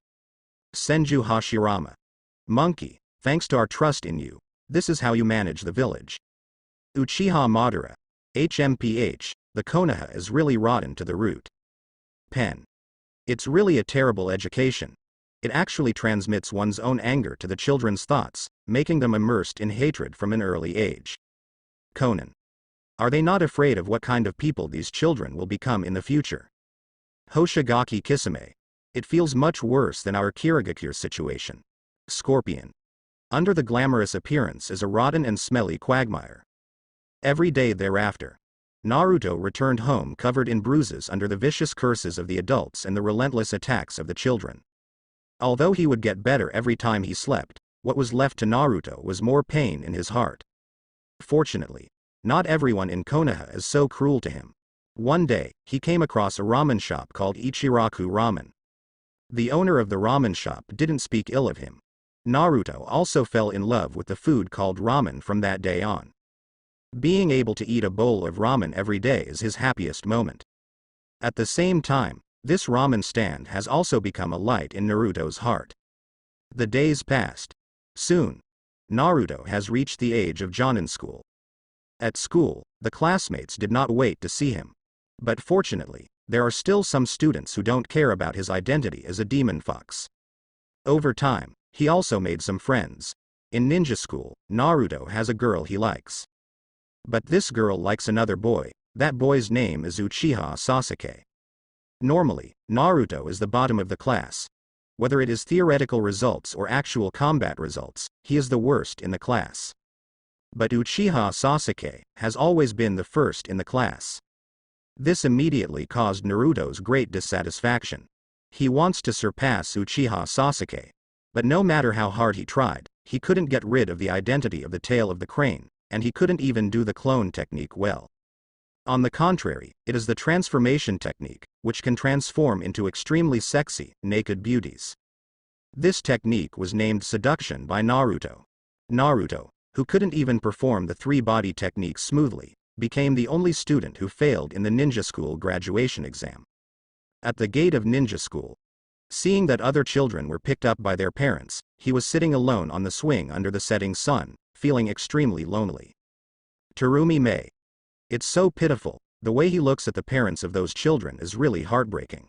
Senju Hashirama. Monkey, thanks to our trust in you, this is how you manage the village. Uchiha Madara. HMPH, the Konoha is really rotten to the root. Pen. It's really a terrible education. It actually transmits one's own anger to the children's thoughts, making them immersed in hatred from an early age. Conan. Are they not afraid of what kind of people these children will become in the future? Hoshigaki Kisame. It feels much worse than our Kirigakure situation. Scorpion. Under the glamorous appearance is a rotten and smelly quagmire. Every day thereafter, Naruto returned home covered in bruises under the vicious curses of the adults and the relentless attacks of the children. Although he would get better every time he slept, what was left to Naruto was more pain in his heart. Fortunately, not everyone in Konoha is so cruel to him. One day, he came across a ramen shop called Ichiraku Ramen. The owner of the ramen shop didn't speak ill of him. Naruto also fell in love with the food called ramen from that day on. Being able to eat a bowl of ramen every day is his happiest moment. At the same time, this ramen stand has also become a light in Naruto's heart. The days passed. Soon, Naruto has reached the age of Jonin school. At school, the classmates did not wait to see him. But fortunately, there are still some students who don't care about his identity as a demon fox. Over time, he also made some friends. In ninja school, Naruto has a girl he likes. But this girl likes another boy. That boy's name is Uchiha Sasuke. Normally, Naruto is the bottom of the class. Whether it is theoretical results or actual combat results, he is the worst in the class. But Uchiha Sasuke has always been the first in the class. This immediately caused Naruto's great dissatisfaction. He wants to surpass Uchiha Sasuke. But no matter how hard he tried, he couldn't get rid of the identity of the tail of the crane, and he couldn't even do the clone technique well. On the contrary, it is the transformation technique, which can transform into extremely sexy, naked beauties. This technique was named seduction by Naruto. Naruto, who couldn't even perform the three-body technique smoothly, became the only student who failed in the ninja school graduation exam. At the gate of ninja school, seeing that other children were picked up by their parents, he was sitting alone on the swing under the setting sun, feeling extremely lonely. Terumi Mei. It's so pitiful, the way he looks at the parents of those children is really heartbreaking.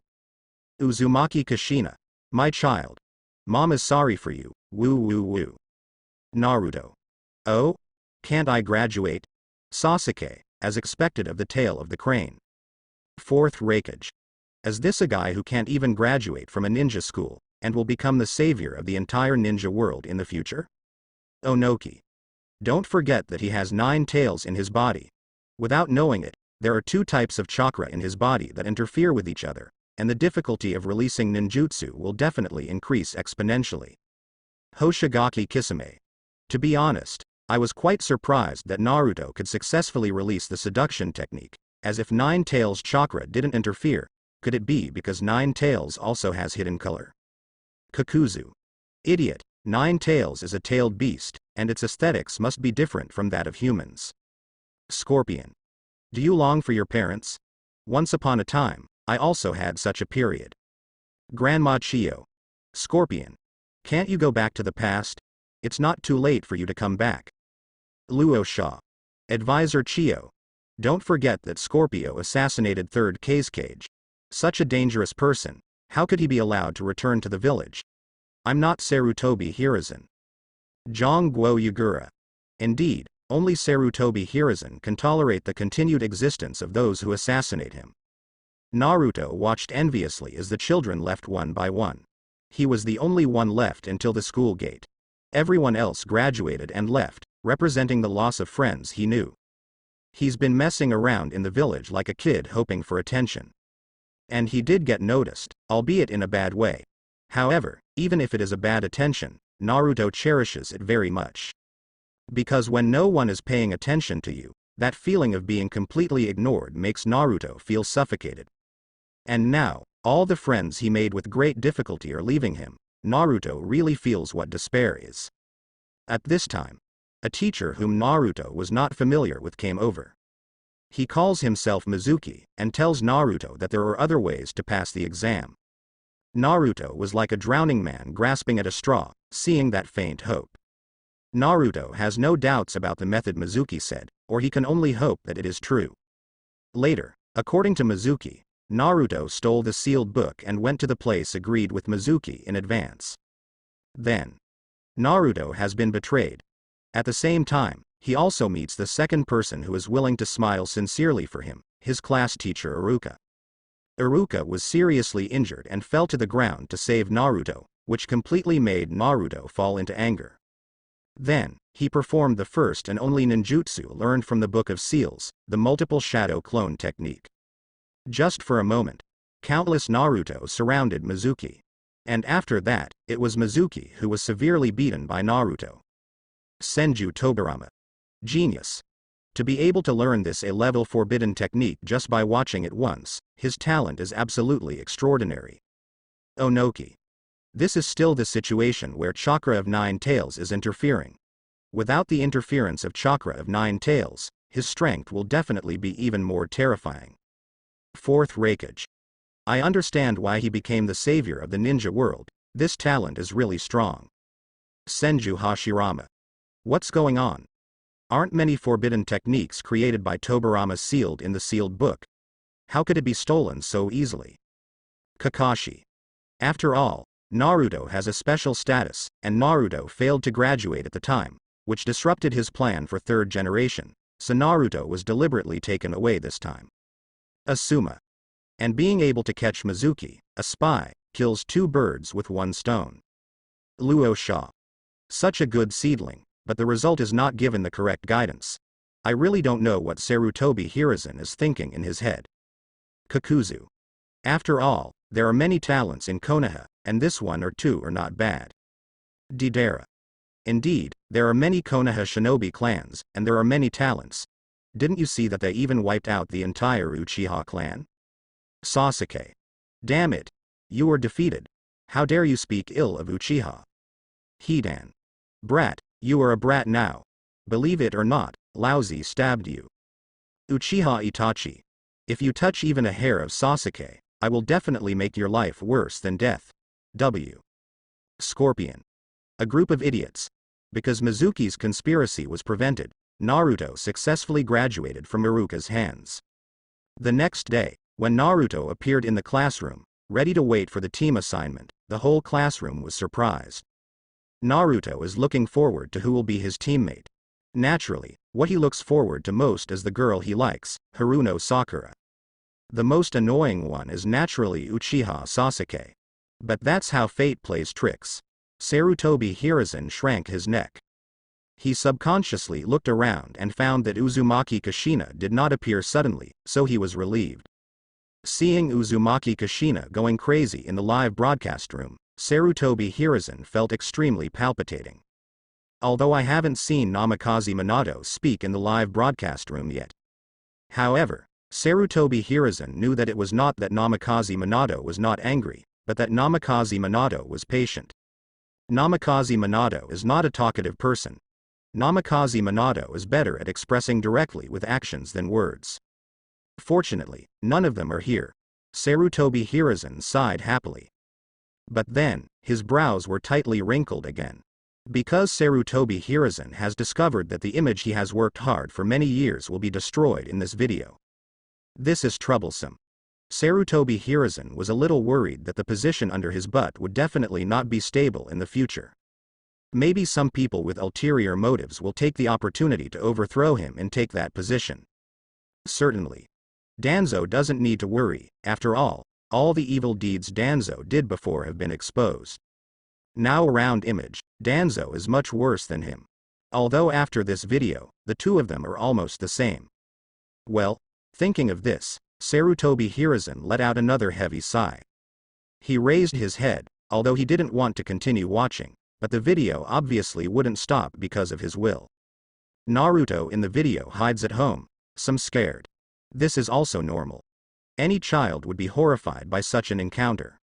Uzumaki Kushina. My child. Mom is sorry for you, woo woo woo. Naruto. Oh? Can't I graduate? Sasuke, as expected of the tail of the crane. Fourth Raikage. Is this a guy who can't even graduate from a ninja school, and will become the savior of the entire ninja world in the future? Onoki. Don't forget that he has 9 tails in his body. Without knowing it, there are 2 types of chakra in his body that interfere with each other, and the difficulty of releasing ninjutsu will definitely increase exponentially. Hoshigaki Kisame. To be honest, I was quite surprised that Naruto could successfully release the seduction technique, as if 9 tails chakra didn't interfere. Could it be because 9 tails also has hidden color? Kakuzu. Idiot, 9 tails is a tailed beast, and its aesthetics must be different from that of humans. Scorpion. Do you long for your parents? Once upon a time, I also had such a period. Grandma Chio. Scorpion. Can't you go back to the past? It's not too late for you to come back. Luo Sha. Advisor Chio. Don't forget that Scorpio assassinated 3rd Kazekage. Such a dangerous person, how could he be allowed to return to the village? I'm not Sarutobi Hiruzen. Zhang Guo Yagura. Indeed, only Sarutobi Hiruzen can tolerate the continued existence of those who assassinate him. Naruto watched enviously as the children left one by one. He was the only one left until the school gate. Everyone else graduated and left, representing the loss of friends he knew. He's been messing around in the village like a kid hoping for attention. And he did get noticed, albeit in a bad way. However, even if it is a bad attention, Naruto cherishes it very much. Because when no one is paying attention to you, that feeling of being completely ignored makes Naruto feel suffocated. And now, all the friends he made with great difficulty are leaving him. Naruto really feels what despair is. At this time, a teacher whom Naruto was not familiar with came over. He calls himself Mizuki, and tells Naruto that there are other ways to pass the exam. Naruto was like a drowning man grasping at a straw, seeing that faint hope. Naruto has no doubts about the method Mizuki said, or he can only hope that it is true. Later, according to Mizuki, Naruto stole the sealed book and went to the place agreed with Mizuki in advance. Then, Naruto has been betrayed. At the same time, he also meets the second person who is willing to smile sincerely for him, his class teacher Iruka. Iruka was seriously injured and fell to the ground to save Naruto, which completely made Naruto fall into anger. Then, he performed the first and only ninjutsu learned from the Book of Seals, the multiple shadow clone technique. Just for a moment, countless Naruto surrounded Mizuki. And after that, it was Mizuki who was severely beaten by Naruto. Senju Tobirama. Genius. To be able to learn this A-level forbidden technique just by watching it once, his talent is absolutely extraordinary. Onoki. This is still the situation where Chakra of 9 Tails is interfering. Without the interference of Chakra of 9 Tails, his strength will definitely be even more terrifying. 4th Raikage. I understand why he became the savior of the ninja world. This talent is really strong. Senju Hashirama. What's going on? Aren't many forbidden techniques created by Tobirama sealed in the sealed book? How could it be stolen so easily? Kakashi. After all, Naruto has a special status, and Naruto failed to graduate at the time, which disrupted his plan for 3rd generation, so Naruto was deliberately taken away this time. Asuma. And being able to catch Mizuki, a spy, kills 2 birds with 1 stone. Luo Sha. Such a good seedling, but the result is not given the correct guidance. I really don't know what Sarutobi Hiruzen is thinking in his head. Kakuzu. After all, there are many talents in Konoha, and this 1 or 2 are not bad. Deidara. Indeed, there are many Konoha shinobi clans, and there are many talents. Didn't you see that they even wiped out the entire Uchiha clan? Sasuke. Damn it. You were defeated. How dare you speak ill of Uchiha? Hidan. Brat, you are a brat now. Believe it or not, Laozi stabbed you. Uchiha Itachi. If you touch even a hair of Sasuke, I will definitely make your life worse than death. W. Scorpion. A group of idiots. Because Mizuki's conspiracy was prevented, Naruto successfully graduated from Iruka's hands. The next day, when Naruto appeared in the classroom, ready to wait for the team assignment, the whole classroom was surprised. Naruto is looking forward to who will be his teammate. Naturally, what he looks forward to most is the girl he likes, Haruno Sakura. The most annoying one is naturally Uchiha Sasuke. But that's how fate plays tricks. Sarutobi Hiruzen shrank his neck. He subconsciously looked around and found that Uzumaki Kushina did not appear suddenly, so he was relieved. Seeing Uzumaki Kushina going crazy in the live broadcast room, Sarutobi Hiruzen felt extremely palpitating. Although I haven't seen Namikaze Minato speak in the live broadcast room yet. However, Sarutobi Hiruzen knew that it was not that Namikaze Minato was not angry, but that Namikaze Minato was patient. Namikaze Minato is not a talkative person. Namikaze Minato is better at expressing directly with actions than words. Fortunately, none of them are here. Sarutobi Hiruzen sighed happily. But then, his brows were tightly wrinkled again. Because Sarutobi Hiruzen has discovered that the image he has worked hard for many years will be destroyed in this video. This is troublesome. Sarutobi Hiruzen was a little worried that the position under his butt would definitely not be stable in the future. Maybe some people with ulterior motives will take the opportunity to overthrow him and take that position. Certainly. Danzo doesn't need to worry, after all the evil deeds Danzo did before have been exposed. Now around image, Danzo is much worse than him. Although after this video, the two of them are almost the same. Well, thinking of this, Sarutobi Hiruzen let out another heavy sigh. He raised his head, although he didn't want to continue watching, but the video obviously wouldn't stop because of his will. Naruto in the video hides at home, some scared. This is also normal. Any child would be horrified by such an encounter.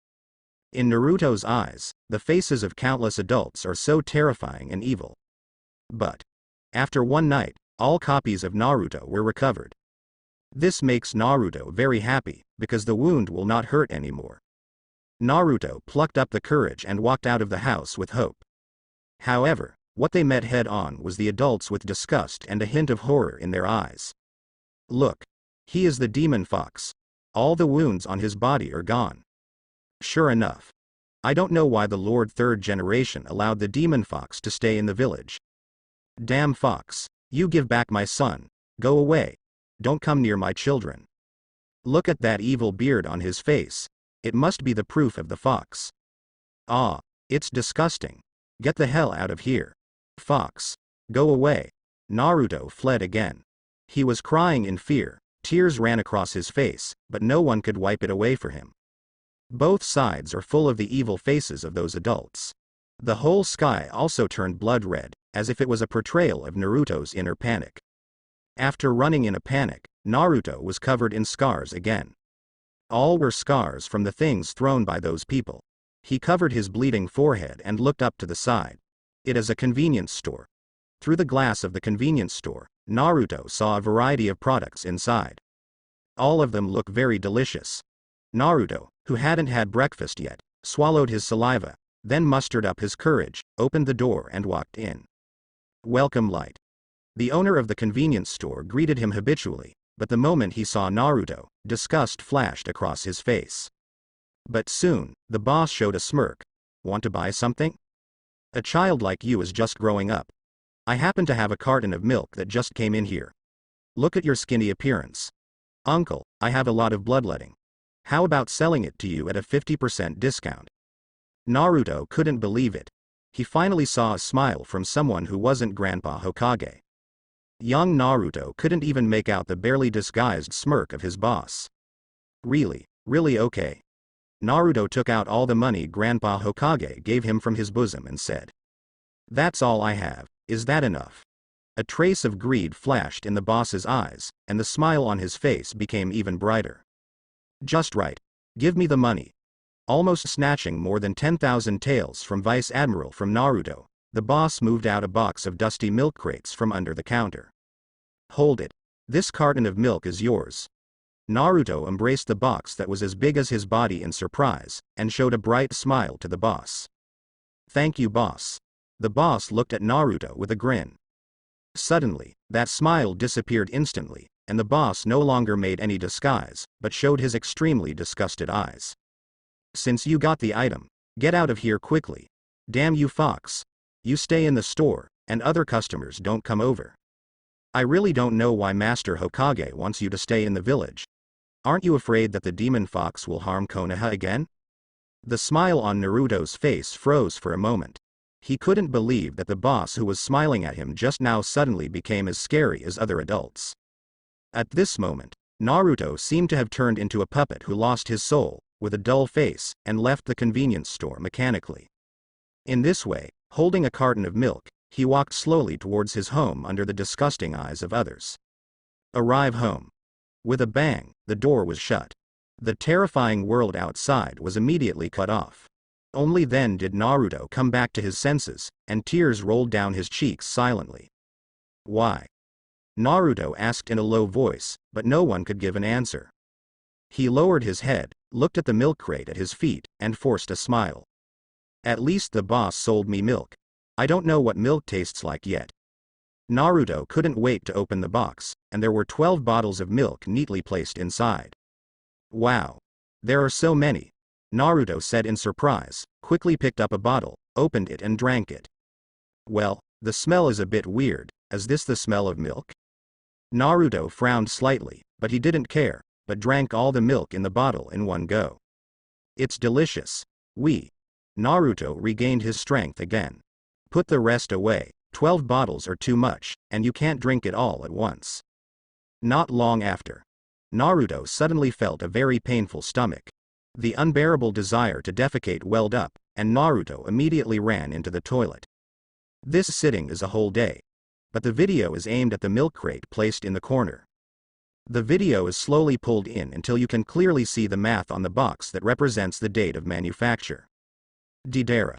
In Naruto's eyes, the faces of countless adults are so terrifying and evil. But after one night, all copies of Naruto were recovered. This makes Naruto very happy, because the wound will not hurt anymore. Naruto plucked up the courage and walked out of the house with hope. However, what they met head-on was the adults with disgust and a hint of horror in their eyes. Look. He is the demon fox. All the wounds on his body are gone. Sure enough. I don't know why the Lord Third Generation allowed the demon fox to stay in the village. Damn fox, you give back my son, go away. Don't come near my children. Look at that evil beard on his face, it must be the proof of the fox. Ah, it's disgusting. Get the hell out of here. Fox, go away. Naruto fled again. He was crying in fear. Tears ran across his face, but no one could wipe it away for him. Both sides are full of the evil faces of those adults. The whole sky also turned blood red, as if it was a portrayal of Naruto's inner panic. After running in a panic, Naruto was covered in scars again. All were scars from the things thrown by those people. He covered his bleeding forehead and looked up to the side. It is a convenience store. Through the glass of the convenience store, Naruto saw a variety of products inside. All of them look very delicious. Naruto, who hadn't had breakfast yet, swallowed his saliva, then mustered up his courage, opened the door and walked in. Welcome Light. The owner of the convenience store greeted him habitually, but the moment he saw Naruto, disgust flashed across his face. But soon, the boss showed a smirk. Want to buy something? A child like you is just growing up. I happen to have a carton of milk that just came in here. Look at your skinny appearance. Uncle, I have a lot of bloodletting. How about selling it to you at a 50% discount? Naruto couldn't believe it. He finally saw a smile from someone who wasn't Grandpa Hokage. Young Naruto couldn't even make out the barely disguised smirk of his boss. Really okay. Naruto took out all the money Grandpa Hokage gave him from his bosom and said, "That's all I have. Is that enough?" A trace of greed flashed in the boss's eyes, and the smile on his face became even brighter. "Just right. Give me the money." Almost snatching more than 10,000 taels from Vice Admiral from Naruto, the boss moved out a box of dusty milk crates from under the counter. "Hold it. This carton of milk is yours." Naruto embraced the box that was as big as his body in surprise, and showed a bright smile to the boss. "Thank you, boss." The boss looked at Naruto with a grin. Suddenly, that smile disappeared instantly, and the boss no longer made any disguise, but showed his extremely disgusted eyes. "Since you got the item, get out of here quickly. Damn you fox. You stay in the store, and other customers don't come over. I really don't know why Master Hokage wants you to stay in the village. Aren't you afraid that the demon fox will harm Konoha again?" The smile on Naruto's face froze for a moment. He couldn't believe that the boss who was smiling at him just now suddenly became as scary as other adults. At this moment, Naruto seemed to have turned into a puppet who lost his soul, with a dull face, and left the convenience store mechanically. In this way, holding a carton of milk, he walked slowly towards his home under the disgusting eyes of others. Arrive home. With a bang, the door was shut. The terrifying world outside was immediately cut off. Only then did Naruto come back to his senses, and tears rolled down his cheeks silently. "Why?" Naruto asked in a low voice, but no one could give an answer. He lowered his head, looked at the milk crate at his feet, and forced a smile. At least the boss sold me milk. I don't know what milk tastes like yet. Naruto couldn't wait to open the box, and there were 12 bottles of milk neatly placed inside. Wow. There are so many. Naruto said in surprise, quickly picked up a bottle, opened it and drank it. Well, the smell is a bit weird. Is this the smell of milk? Naruto frowned slightly, but he didn't care, but drank all the milk in the bottle in one go. It's delicious. Naruto regained his strength again. Put the rest away. 12 bottles are too much, and you can't drink it all at once. Not long after, Naruto suddenly felt a very painful stomach. The unbearable desire to defecate welled up, and Naruto immediately ran into the toilet. This sitting is a whole day. But the video is aimed at the milk crate placed in the corner. The video is slowly pulled in until you can clearly see the math on the box that represents the date of manufacture. Didera.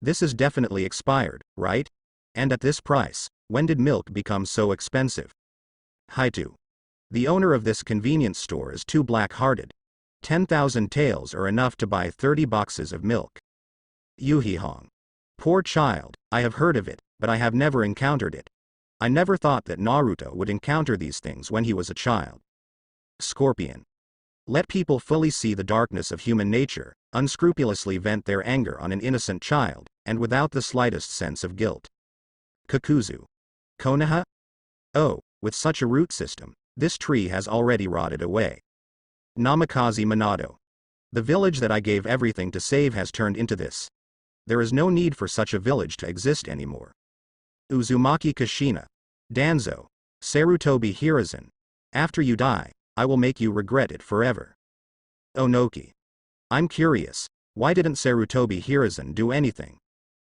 This is definitely expired, right? And at this price, when did milk become so expensive? Haitu. The owner of this convenience store is too black-hearted. 10,000 taels are enough to buy 30 boxes of milk. Yurihong. Poor child, I have heard of it, but I have never encountered it. I never thought that Naruto would encounter these things when he was a child. Scorpion. Let people fully see the darkness of human nature, unscrupulously vent their anger on an innocent child, and without the slightest sense of guilt. Kakuzu. Konoha? Oh, with such a root system, this tree has already rotted away. Namikaze Minato. The village that I gave everything to save has turned into this. There is no need for such a village to exist anymore. Uzumaki Kushina. Danzo. Sarutobi Hiruzen. After you die, I will make you regret it forever. Onoki. I'm curious, why didn't Sarutobi Hiruzen do anything?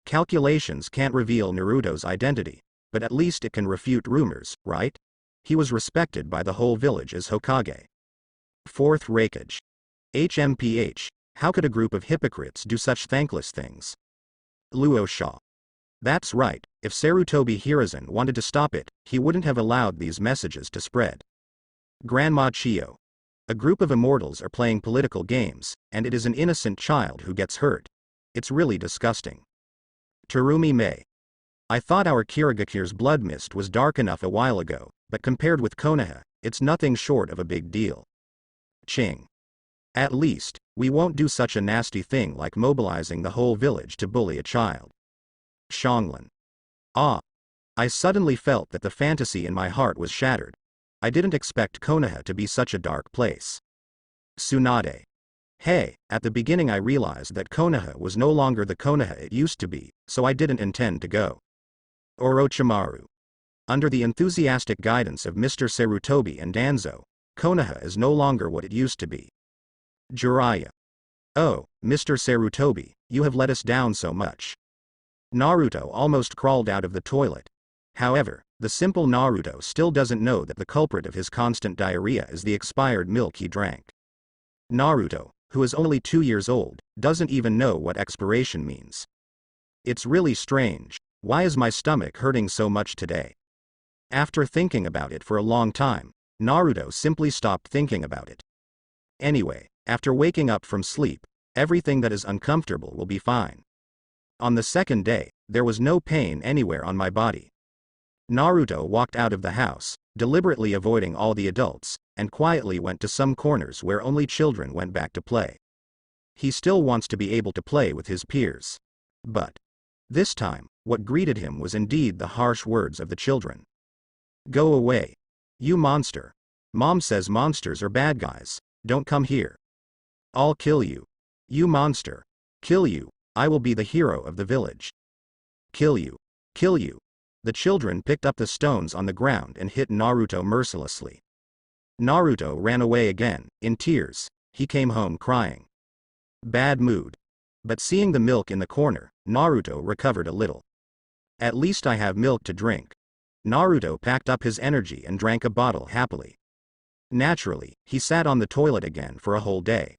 Calculations can't reveal Naruto's identity, but at least it can refute rumors, right? He was respected by the whole village as Hokage. Fourth Raikage. HMPH, how could a group of hypocrites do such thankless things? Luo Sha. That's right, if Sarutobi Hiruzen wanted to stop it, he wouldn't have allowed these messages to spread. Grandma Chio. A group of immortals are playing political games, and it is an innocent child who gets hurt. It's really disgusting. Terumi Mei. I thought our Kirigakure's blood mist was dark enough a while ago, but compared with Konoha, it's nothing short of a big deal. Ching. At least, we won't do such a nasty thing like mobilizing the whole village to bully a child. Xiaoli. Ah. I suddenly felt that the fantasy in my heart was shattered. I didn't expect Konoha to be such a dark place. Tsunade. Hey, at the beginning I realized that Konoha was no longer the Konoha it used to be, so I didn't intend to go. Orochimaru. Under the enthusiastic guidance of Mr. Sarutobi and Danzo, Konoha is no longer what it used to be. Jiraiya. Oh, Mr. Sarutobi, you have let us down so much. Naruto almost crawled out of the toilet. However, the simple Naruto still doesn't know that the culprit of his constant diarrhea is the expired milk he drank. Naruto, who is only 2 years old, doesn't even know what expiration means. It's really strange. Why is my stomach hurting so much today? After thinking about it for a long time, Naruto simply stopped thinking about it. Anyway, after waking up from sleep, everything that is uncomfortable will be fine. On the second day, there was no pain anywhere on my body. Naruto walked out of the house, deliberately avoiding all the adults, and quietly went to some corners where only children went back to play. He still wants to be able to play with his peers. But this time, what greeted him was indeed the harsh words of the children. Go away. You monster. Mom says monsters are bad guys, don't come here. I'll kill you. You monster. Kill you. I will be the hero of the village. Kill you. Kill you. The children picked up the stones on the ground and hit Naruto mercilessly. Naruto ran away again, in tears. He came home crying. Bad mood. But seeing the milk in the corner, Naruto recovered a little. At least I have milk to drink. Naruto packed up his energy and drank a bottle happily. Naturally, he sat on the toilet again for a whole day.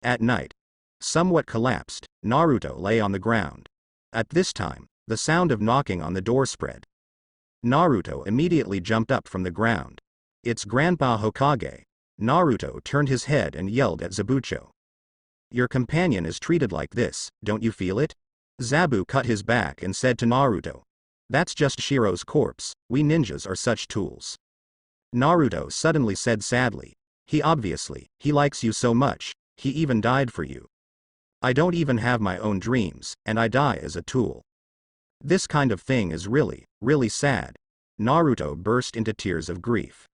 At night, somewhat collapsed, Naruto lay on the ground. At this time, the sound of knocking on the door spread. Naruto immediately jumped up from the ground. It's Grandpa Hokage. Naruto turned his head and yelled at Zabucho. Your companion is treated like this, don't you feel it? Zabu cut his back and said to Naruto. That's just Shiro's corpse, we ninjas are such tools. Naruto suddenly said sadly. He likes you so much, he even died for you. I don't even have my own dreams, and I die as a tool. This kind of thing is really, really sad. Naruto burst into tears of grief.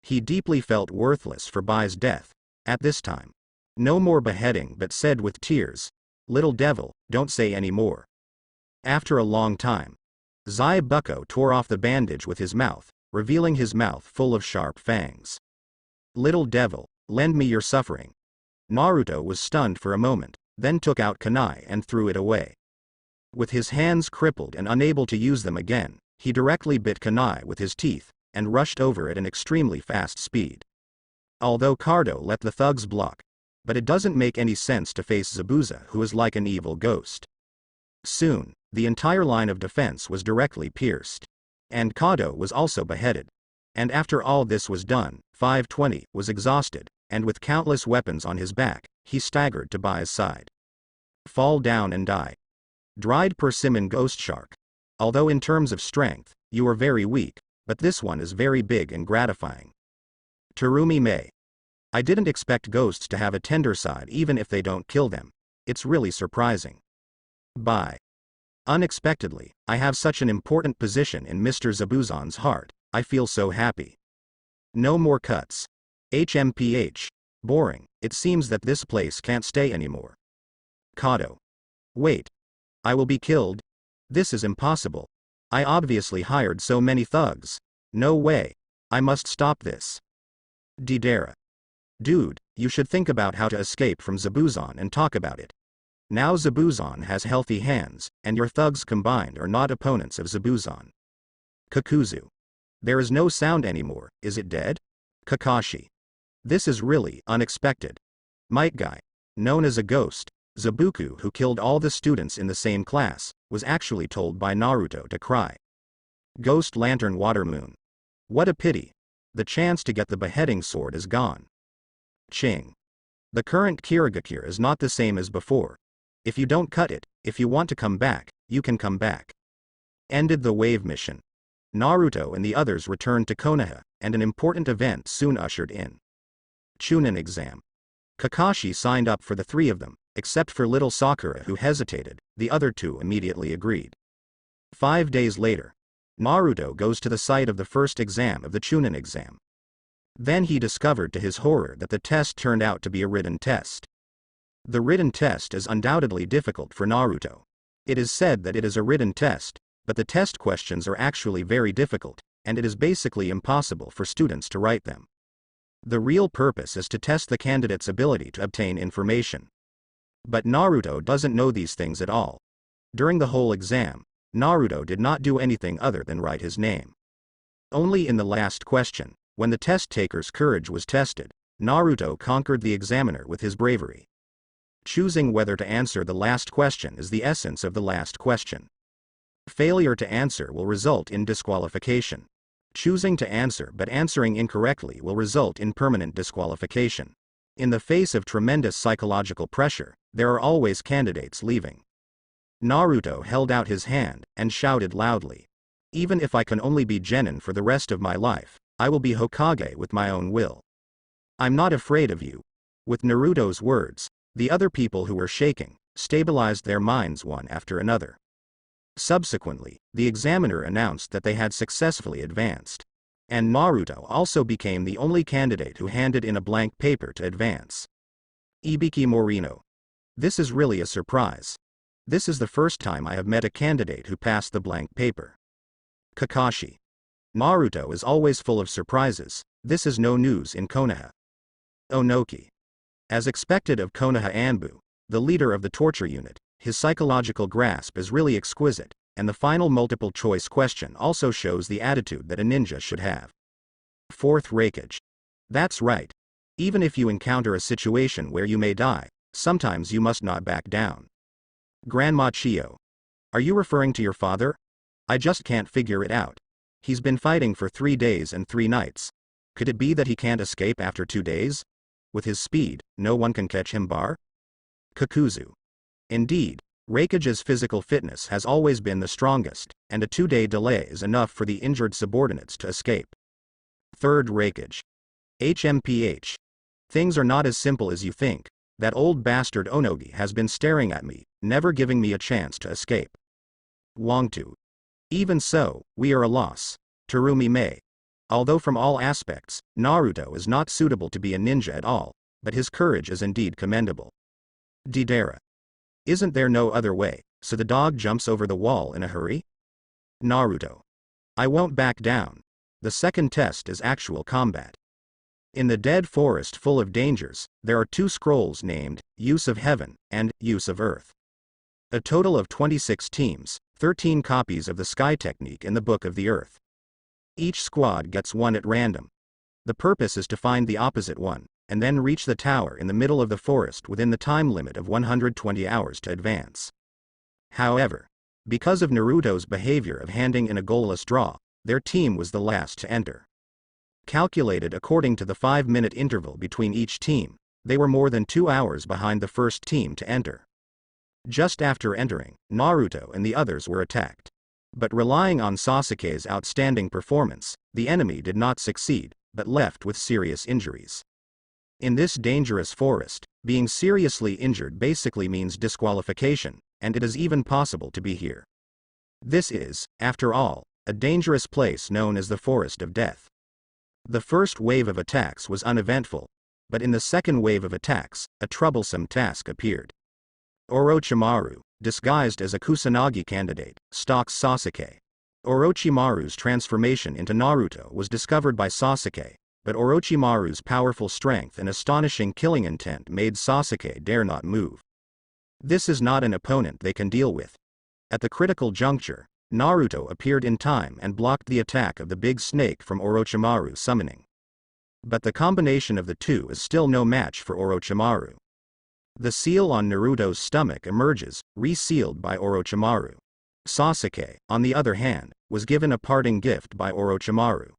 He deeply felt worthless for Bai's death, at this time. No more beheading but said with tears, little devil, don't say any more. After a long time, Zai Bucko tore off the bandage with his mouth, revealing his mouth full of sharp fangs. Little devil, lend me your suffering. Naruto was stunned for a moment, then took out kunai and threw it away. With his hands crippled and unable to use them again, he directly bit kunai with his teeth, and rushed over at an extremely fast speed. Although Cardo let the thugs block, but it doesn't make any sense to face Zabuza, who is like an evil ghost. Soon, the entire line of defense was directly pierced. And Kado was also beheaded. And after all this was done, 520 was exhausted, and with countless weapons on his back, he staggered to Bai's side. Fall down and die. Dried persimmon ghost shark. Although in terms of strength, you are very weak, but this one is very big and gratifying. Terumi Mei. I didn't expect ghosts to have a tender side even if they don't kill them. It's really surprising. Bai. Unexpectedly, I have such an important position in Mr. Zabuzon's heart, I feel so happy. No more cuts. HMPH. Boring, it seems that this place can't stay anymore. Kado. Wait. I will be killed? This is impossible. I obviously hired so many thugs. No way. I must stop this. Deidara. Dude, you should think about how to escape from Zabuzon and talk about it. Now Zabuzon has healthy hands, and your thugs combined are not opponents of Zabuzon. Kakuzu. There is no sound anymore, is it dead? Kakashi. This is really unexpected. Might Guy, known as a ghost, Zabuku, who killed all the students in the same class, was actually told by Naruto to cry. Ghost Lantern Water Moon. What a pity. The chance to get the beheading sword is gone. Ching. The current Kirigakure is not the same as before. If you don't cut it, if you want to come back, you can come back. Ended the wave mission. Naruto and the others returned to Konoha, and an important event soon ushered in. Chunin exam. Kakashi signed up for the three of them, except for little Sakura who hesitated, the other two immediately agreed. 5 days later, Naruto goes to the site of the first exam of the Chunin exam. Then he discovered to his horror that the test turned out to be a written test. The written test is undoubtedly difficult for Naruto. It is said that it is a written test, but the test questions are actually very difficult, and it is basically impossible for students to write them. The real purpose is to test the candidate's ability to obtain information. But Naruto doesn't know these things at all. During the whole exam, Naruto did not do anything other than write his name. Only in the last question, when the test taker's courage was tested, Naruto conquered the examiner with his bravery. Choosing whether to answer the last question is the essence of the last question. Failure to answer will result in disqualification. Choosing to answer but answering incorrectly will result in permanent disqualification. In the face of tremendous psychological pressure, there are always candidates leaving. Naruto held out his hand and shouted loudly. Even if I can only be Genin for the rest of my life, I will be Hokage with my own will. I'm not afraid of you. With Naruto's words, the other people who were shaking, stabilized their minds one after another. Subsequently, the examiner announced that they had successfully advanced. And Naruto also became the only candidate who handed in a blank paper to advance. Ibiki Morino. This is really a surprise. This is the first time I have met a candidate who passed the blank paper. Kakashi. Naruto is always full of surprises, this is no news in Konoha. Onoki. As expected of Konoha Anbu, the leader of the torture unit, his psychological grasp is really exquisite, and the final multiple choice question also shows the attitude that a ninja should have. Fourth Raikage. That's right. Even if you encounter a situation where you may die, sometimes you must not back down. Grandma Chio. Are you referring to your father? I just can't figure it out. He's been fighting for 3 days and 3 nights. Could it be that he can't escape after 2 days? With his speed, no one can catch him bar? Kakuzu. Indeed, Raikage's physical fitness has always been the strongest, and a 2-day delay is enough for the injured subordinates to escape. Third Raikage. HMPH. Things are not as simple as you think. That old bastard Onogi has been staring at me, never giving me a chance to escape. Wangtu. Even so, we are a loss. Terumi Mei. Although from all aspects, Naruto is not suitable to be a ninja at all, but his courage is indeed commendable. Deidara. Isn't there no other way, so the dog jumps over the wall in a hurry? Naruto. I won't back down. The second test is actual combat. In the dead forest full of dangers, there are 2 scrolls named, Use of Heaven, and Use of Earth. A total of 26 teams, 13 copies of the Sky Technique in the Book of the Earth. Each squad gets one at random. The purpose is to find the opposite one, and then reach the tower in the middle of the forest within the time limit of 120 hours to advance. However, because of Naruto's behavior of handing in a goalless draw, their team was the last to enter. Calculated according to the 5-minute interval between each team, they were more than 2 hours behind the first team to enter. Just after entering, Naruto and the others were attacked. But relying on Sasuke's outstanding performance, the enemy did not succeed, but left with serious injuries. In this dangerous forest, being seriously injured basically means disqualification, and it is even possible to be here. This is, after all, a dangerous place known as the Forest of Death. The first wave of attacks was uneventful, but in the second wave of attacks, a troublesome task appeared. Orochimaru, disguised as a Kusanagi candidate, stalks Sasuke. Orochimaru's transformation into Naruto was discovered by Sasuke, but Orochimaru's powerful strength and astonishing killing intent made Sasuke dare not move. This is not an opponent they can deal with. At the critical juncture, Naruto appeared in time and blocked the attack of the big snake from Orochimaru summoning. But the combination of the two is still no match for Orochimaru. The seal on Naruto's stomach emerges, resealed by Orochimaru. Sasuke, on the other hand, was given a parting gift by Orochimaru.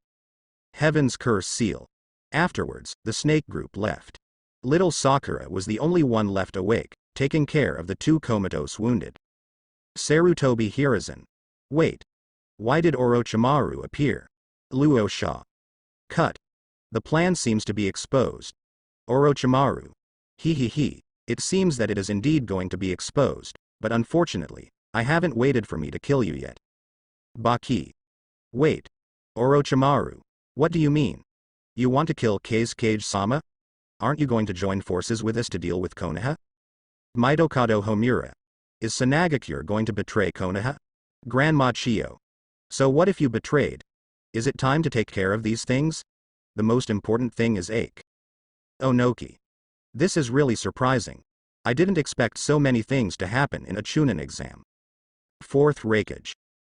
Heaven's Curse seal. Afterwards, the snake group left. Little Sakura was the only one left awake, taking care of the 2 comatose wounded. Sarutobi Hiruzen. Wait. Why did Orochimaru appear? Luosha. Cut. The plan seems to be exposed. Orochimaru. He. It seems that it is indeed going to be exposed, but unfortunately, I haven't waited for me to kill you yet. Baki. Wait. Orochimaru. What do you mean? You want to kill Kazekage-sama? Aren't you going to join forces with us to deal with Konoha? Mitokado Homura. Is Sanagakure going to betray Konoha? Grandma Chiyo. So what if you betrayed? Is it time to take care of these things? The most important thing is Ache. Onoki. This is really surprising. I didn't expect so many things to happen in a Chunin exam. Fourth Raikage.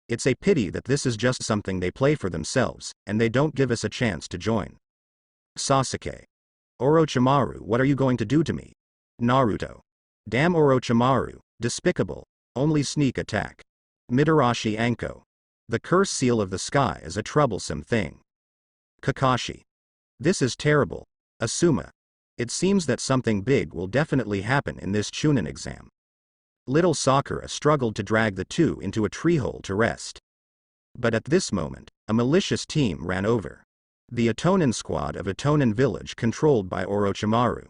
It's a pity that this is just something they play for themselves, and they don't give us a chance to join. Sasuke. Orochimaru, what are you going to do to me? Naruto. Damn Orochimaru, despicable, only sneak attack. Mitarashi Anko. The curse seal of the sky is a troublesome thing. Kakashi. This is terrible. Asuma. It seems that something big will definitely happen in this Chunin exam. Little Sakura struggled to drag the 2 into a tree hole to rest. But at this moment, a malicious team ran over. The Atonin squad of Atonin village controlled by Orochimaru.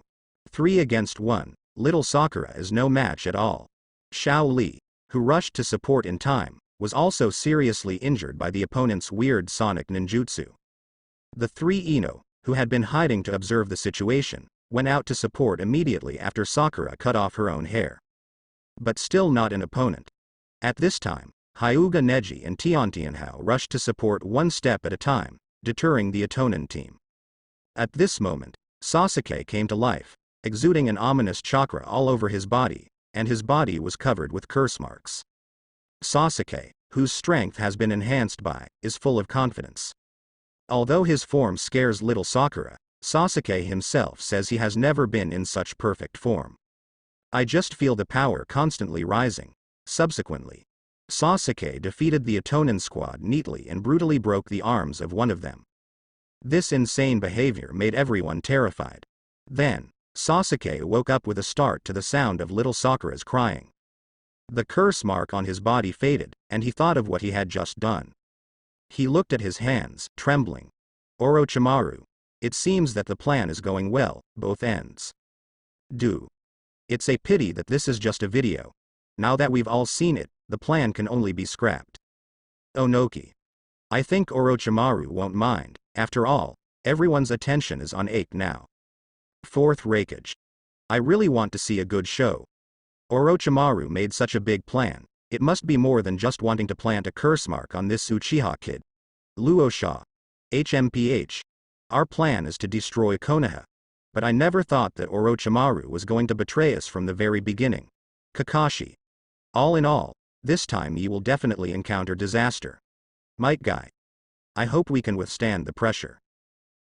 3 against 1, little Sakura is no match at all. Xiaoli, who rushed to support in time, was also seriously injured by the opponent's weird sonic ninjutsu. The 3 Ino, who had been hiding to observe the situation, went out to support immediately after Sakura cut off her own hair. But still not an opponent. At this time, Hyuga Neji and Tiantian rushed to support one step at a time, deterring the Atonin team. At this moment, Sasuke came to life, exuding an ominous chakra all over his body, and his body was covered with curse marks. Sasuke, whose strength has been enhanced by, is full of confidence. Although his form scares little Sakura, Sasuke himself says he has never been in such perfect form. I just feel the power constantly rising. Subsequently, Sasuke defeated the Atonin squad neatly and brutally broke the arms of one of them. This insane behavior made everyone terrified. Then, Sasuke woke up with a start to the sound of little Sakura's crying. The curse mark on his body faded, and he thought of what he had just done. He looked at his hands, trembling. Orochimaru. It seems that the plan is going well, both ends. It's a pity that this is just a video. Now that we've all seen it, the plan can only be scrapped. Onoki. I think Orochimaru won't mind. After all, everyone's attention is on Ape now. Fourth Raikage. I really want to see a good show. Orochimaru made such a big plan. It must be more than just wanting to plant a curse mark on this Uchiha kid. Luosha. HMPH. Our plan is to destroy Konoha. But I never thought that Orochimaru was going to betray us from the very beginning. Kakashi. All in all, this time you will definitely encounter disaster. Might Guy. I hope we can withstand the pressure.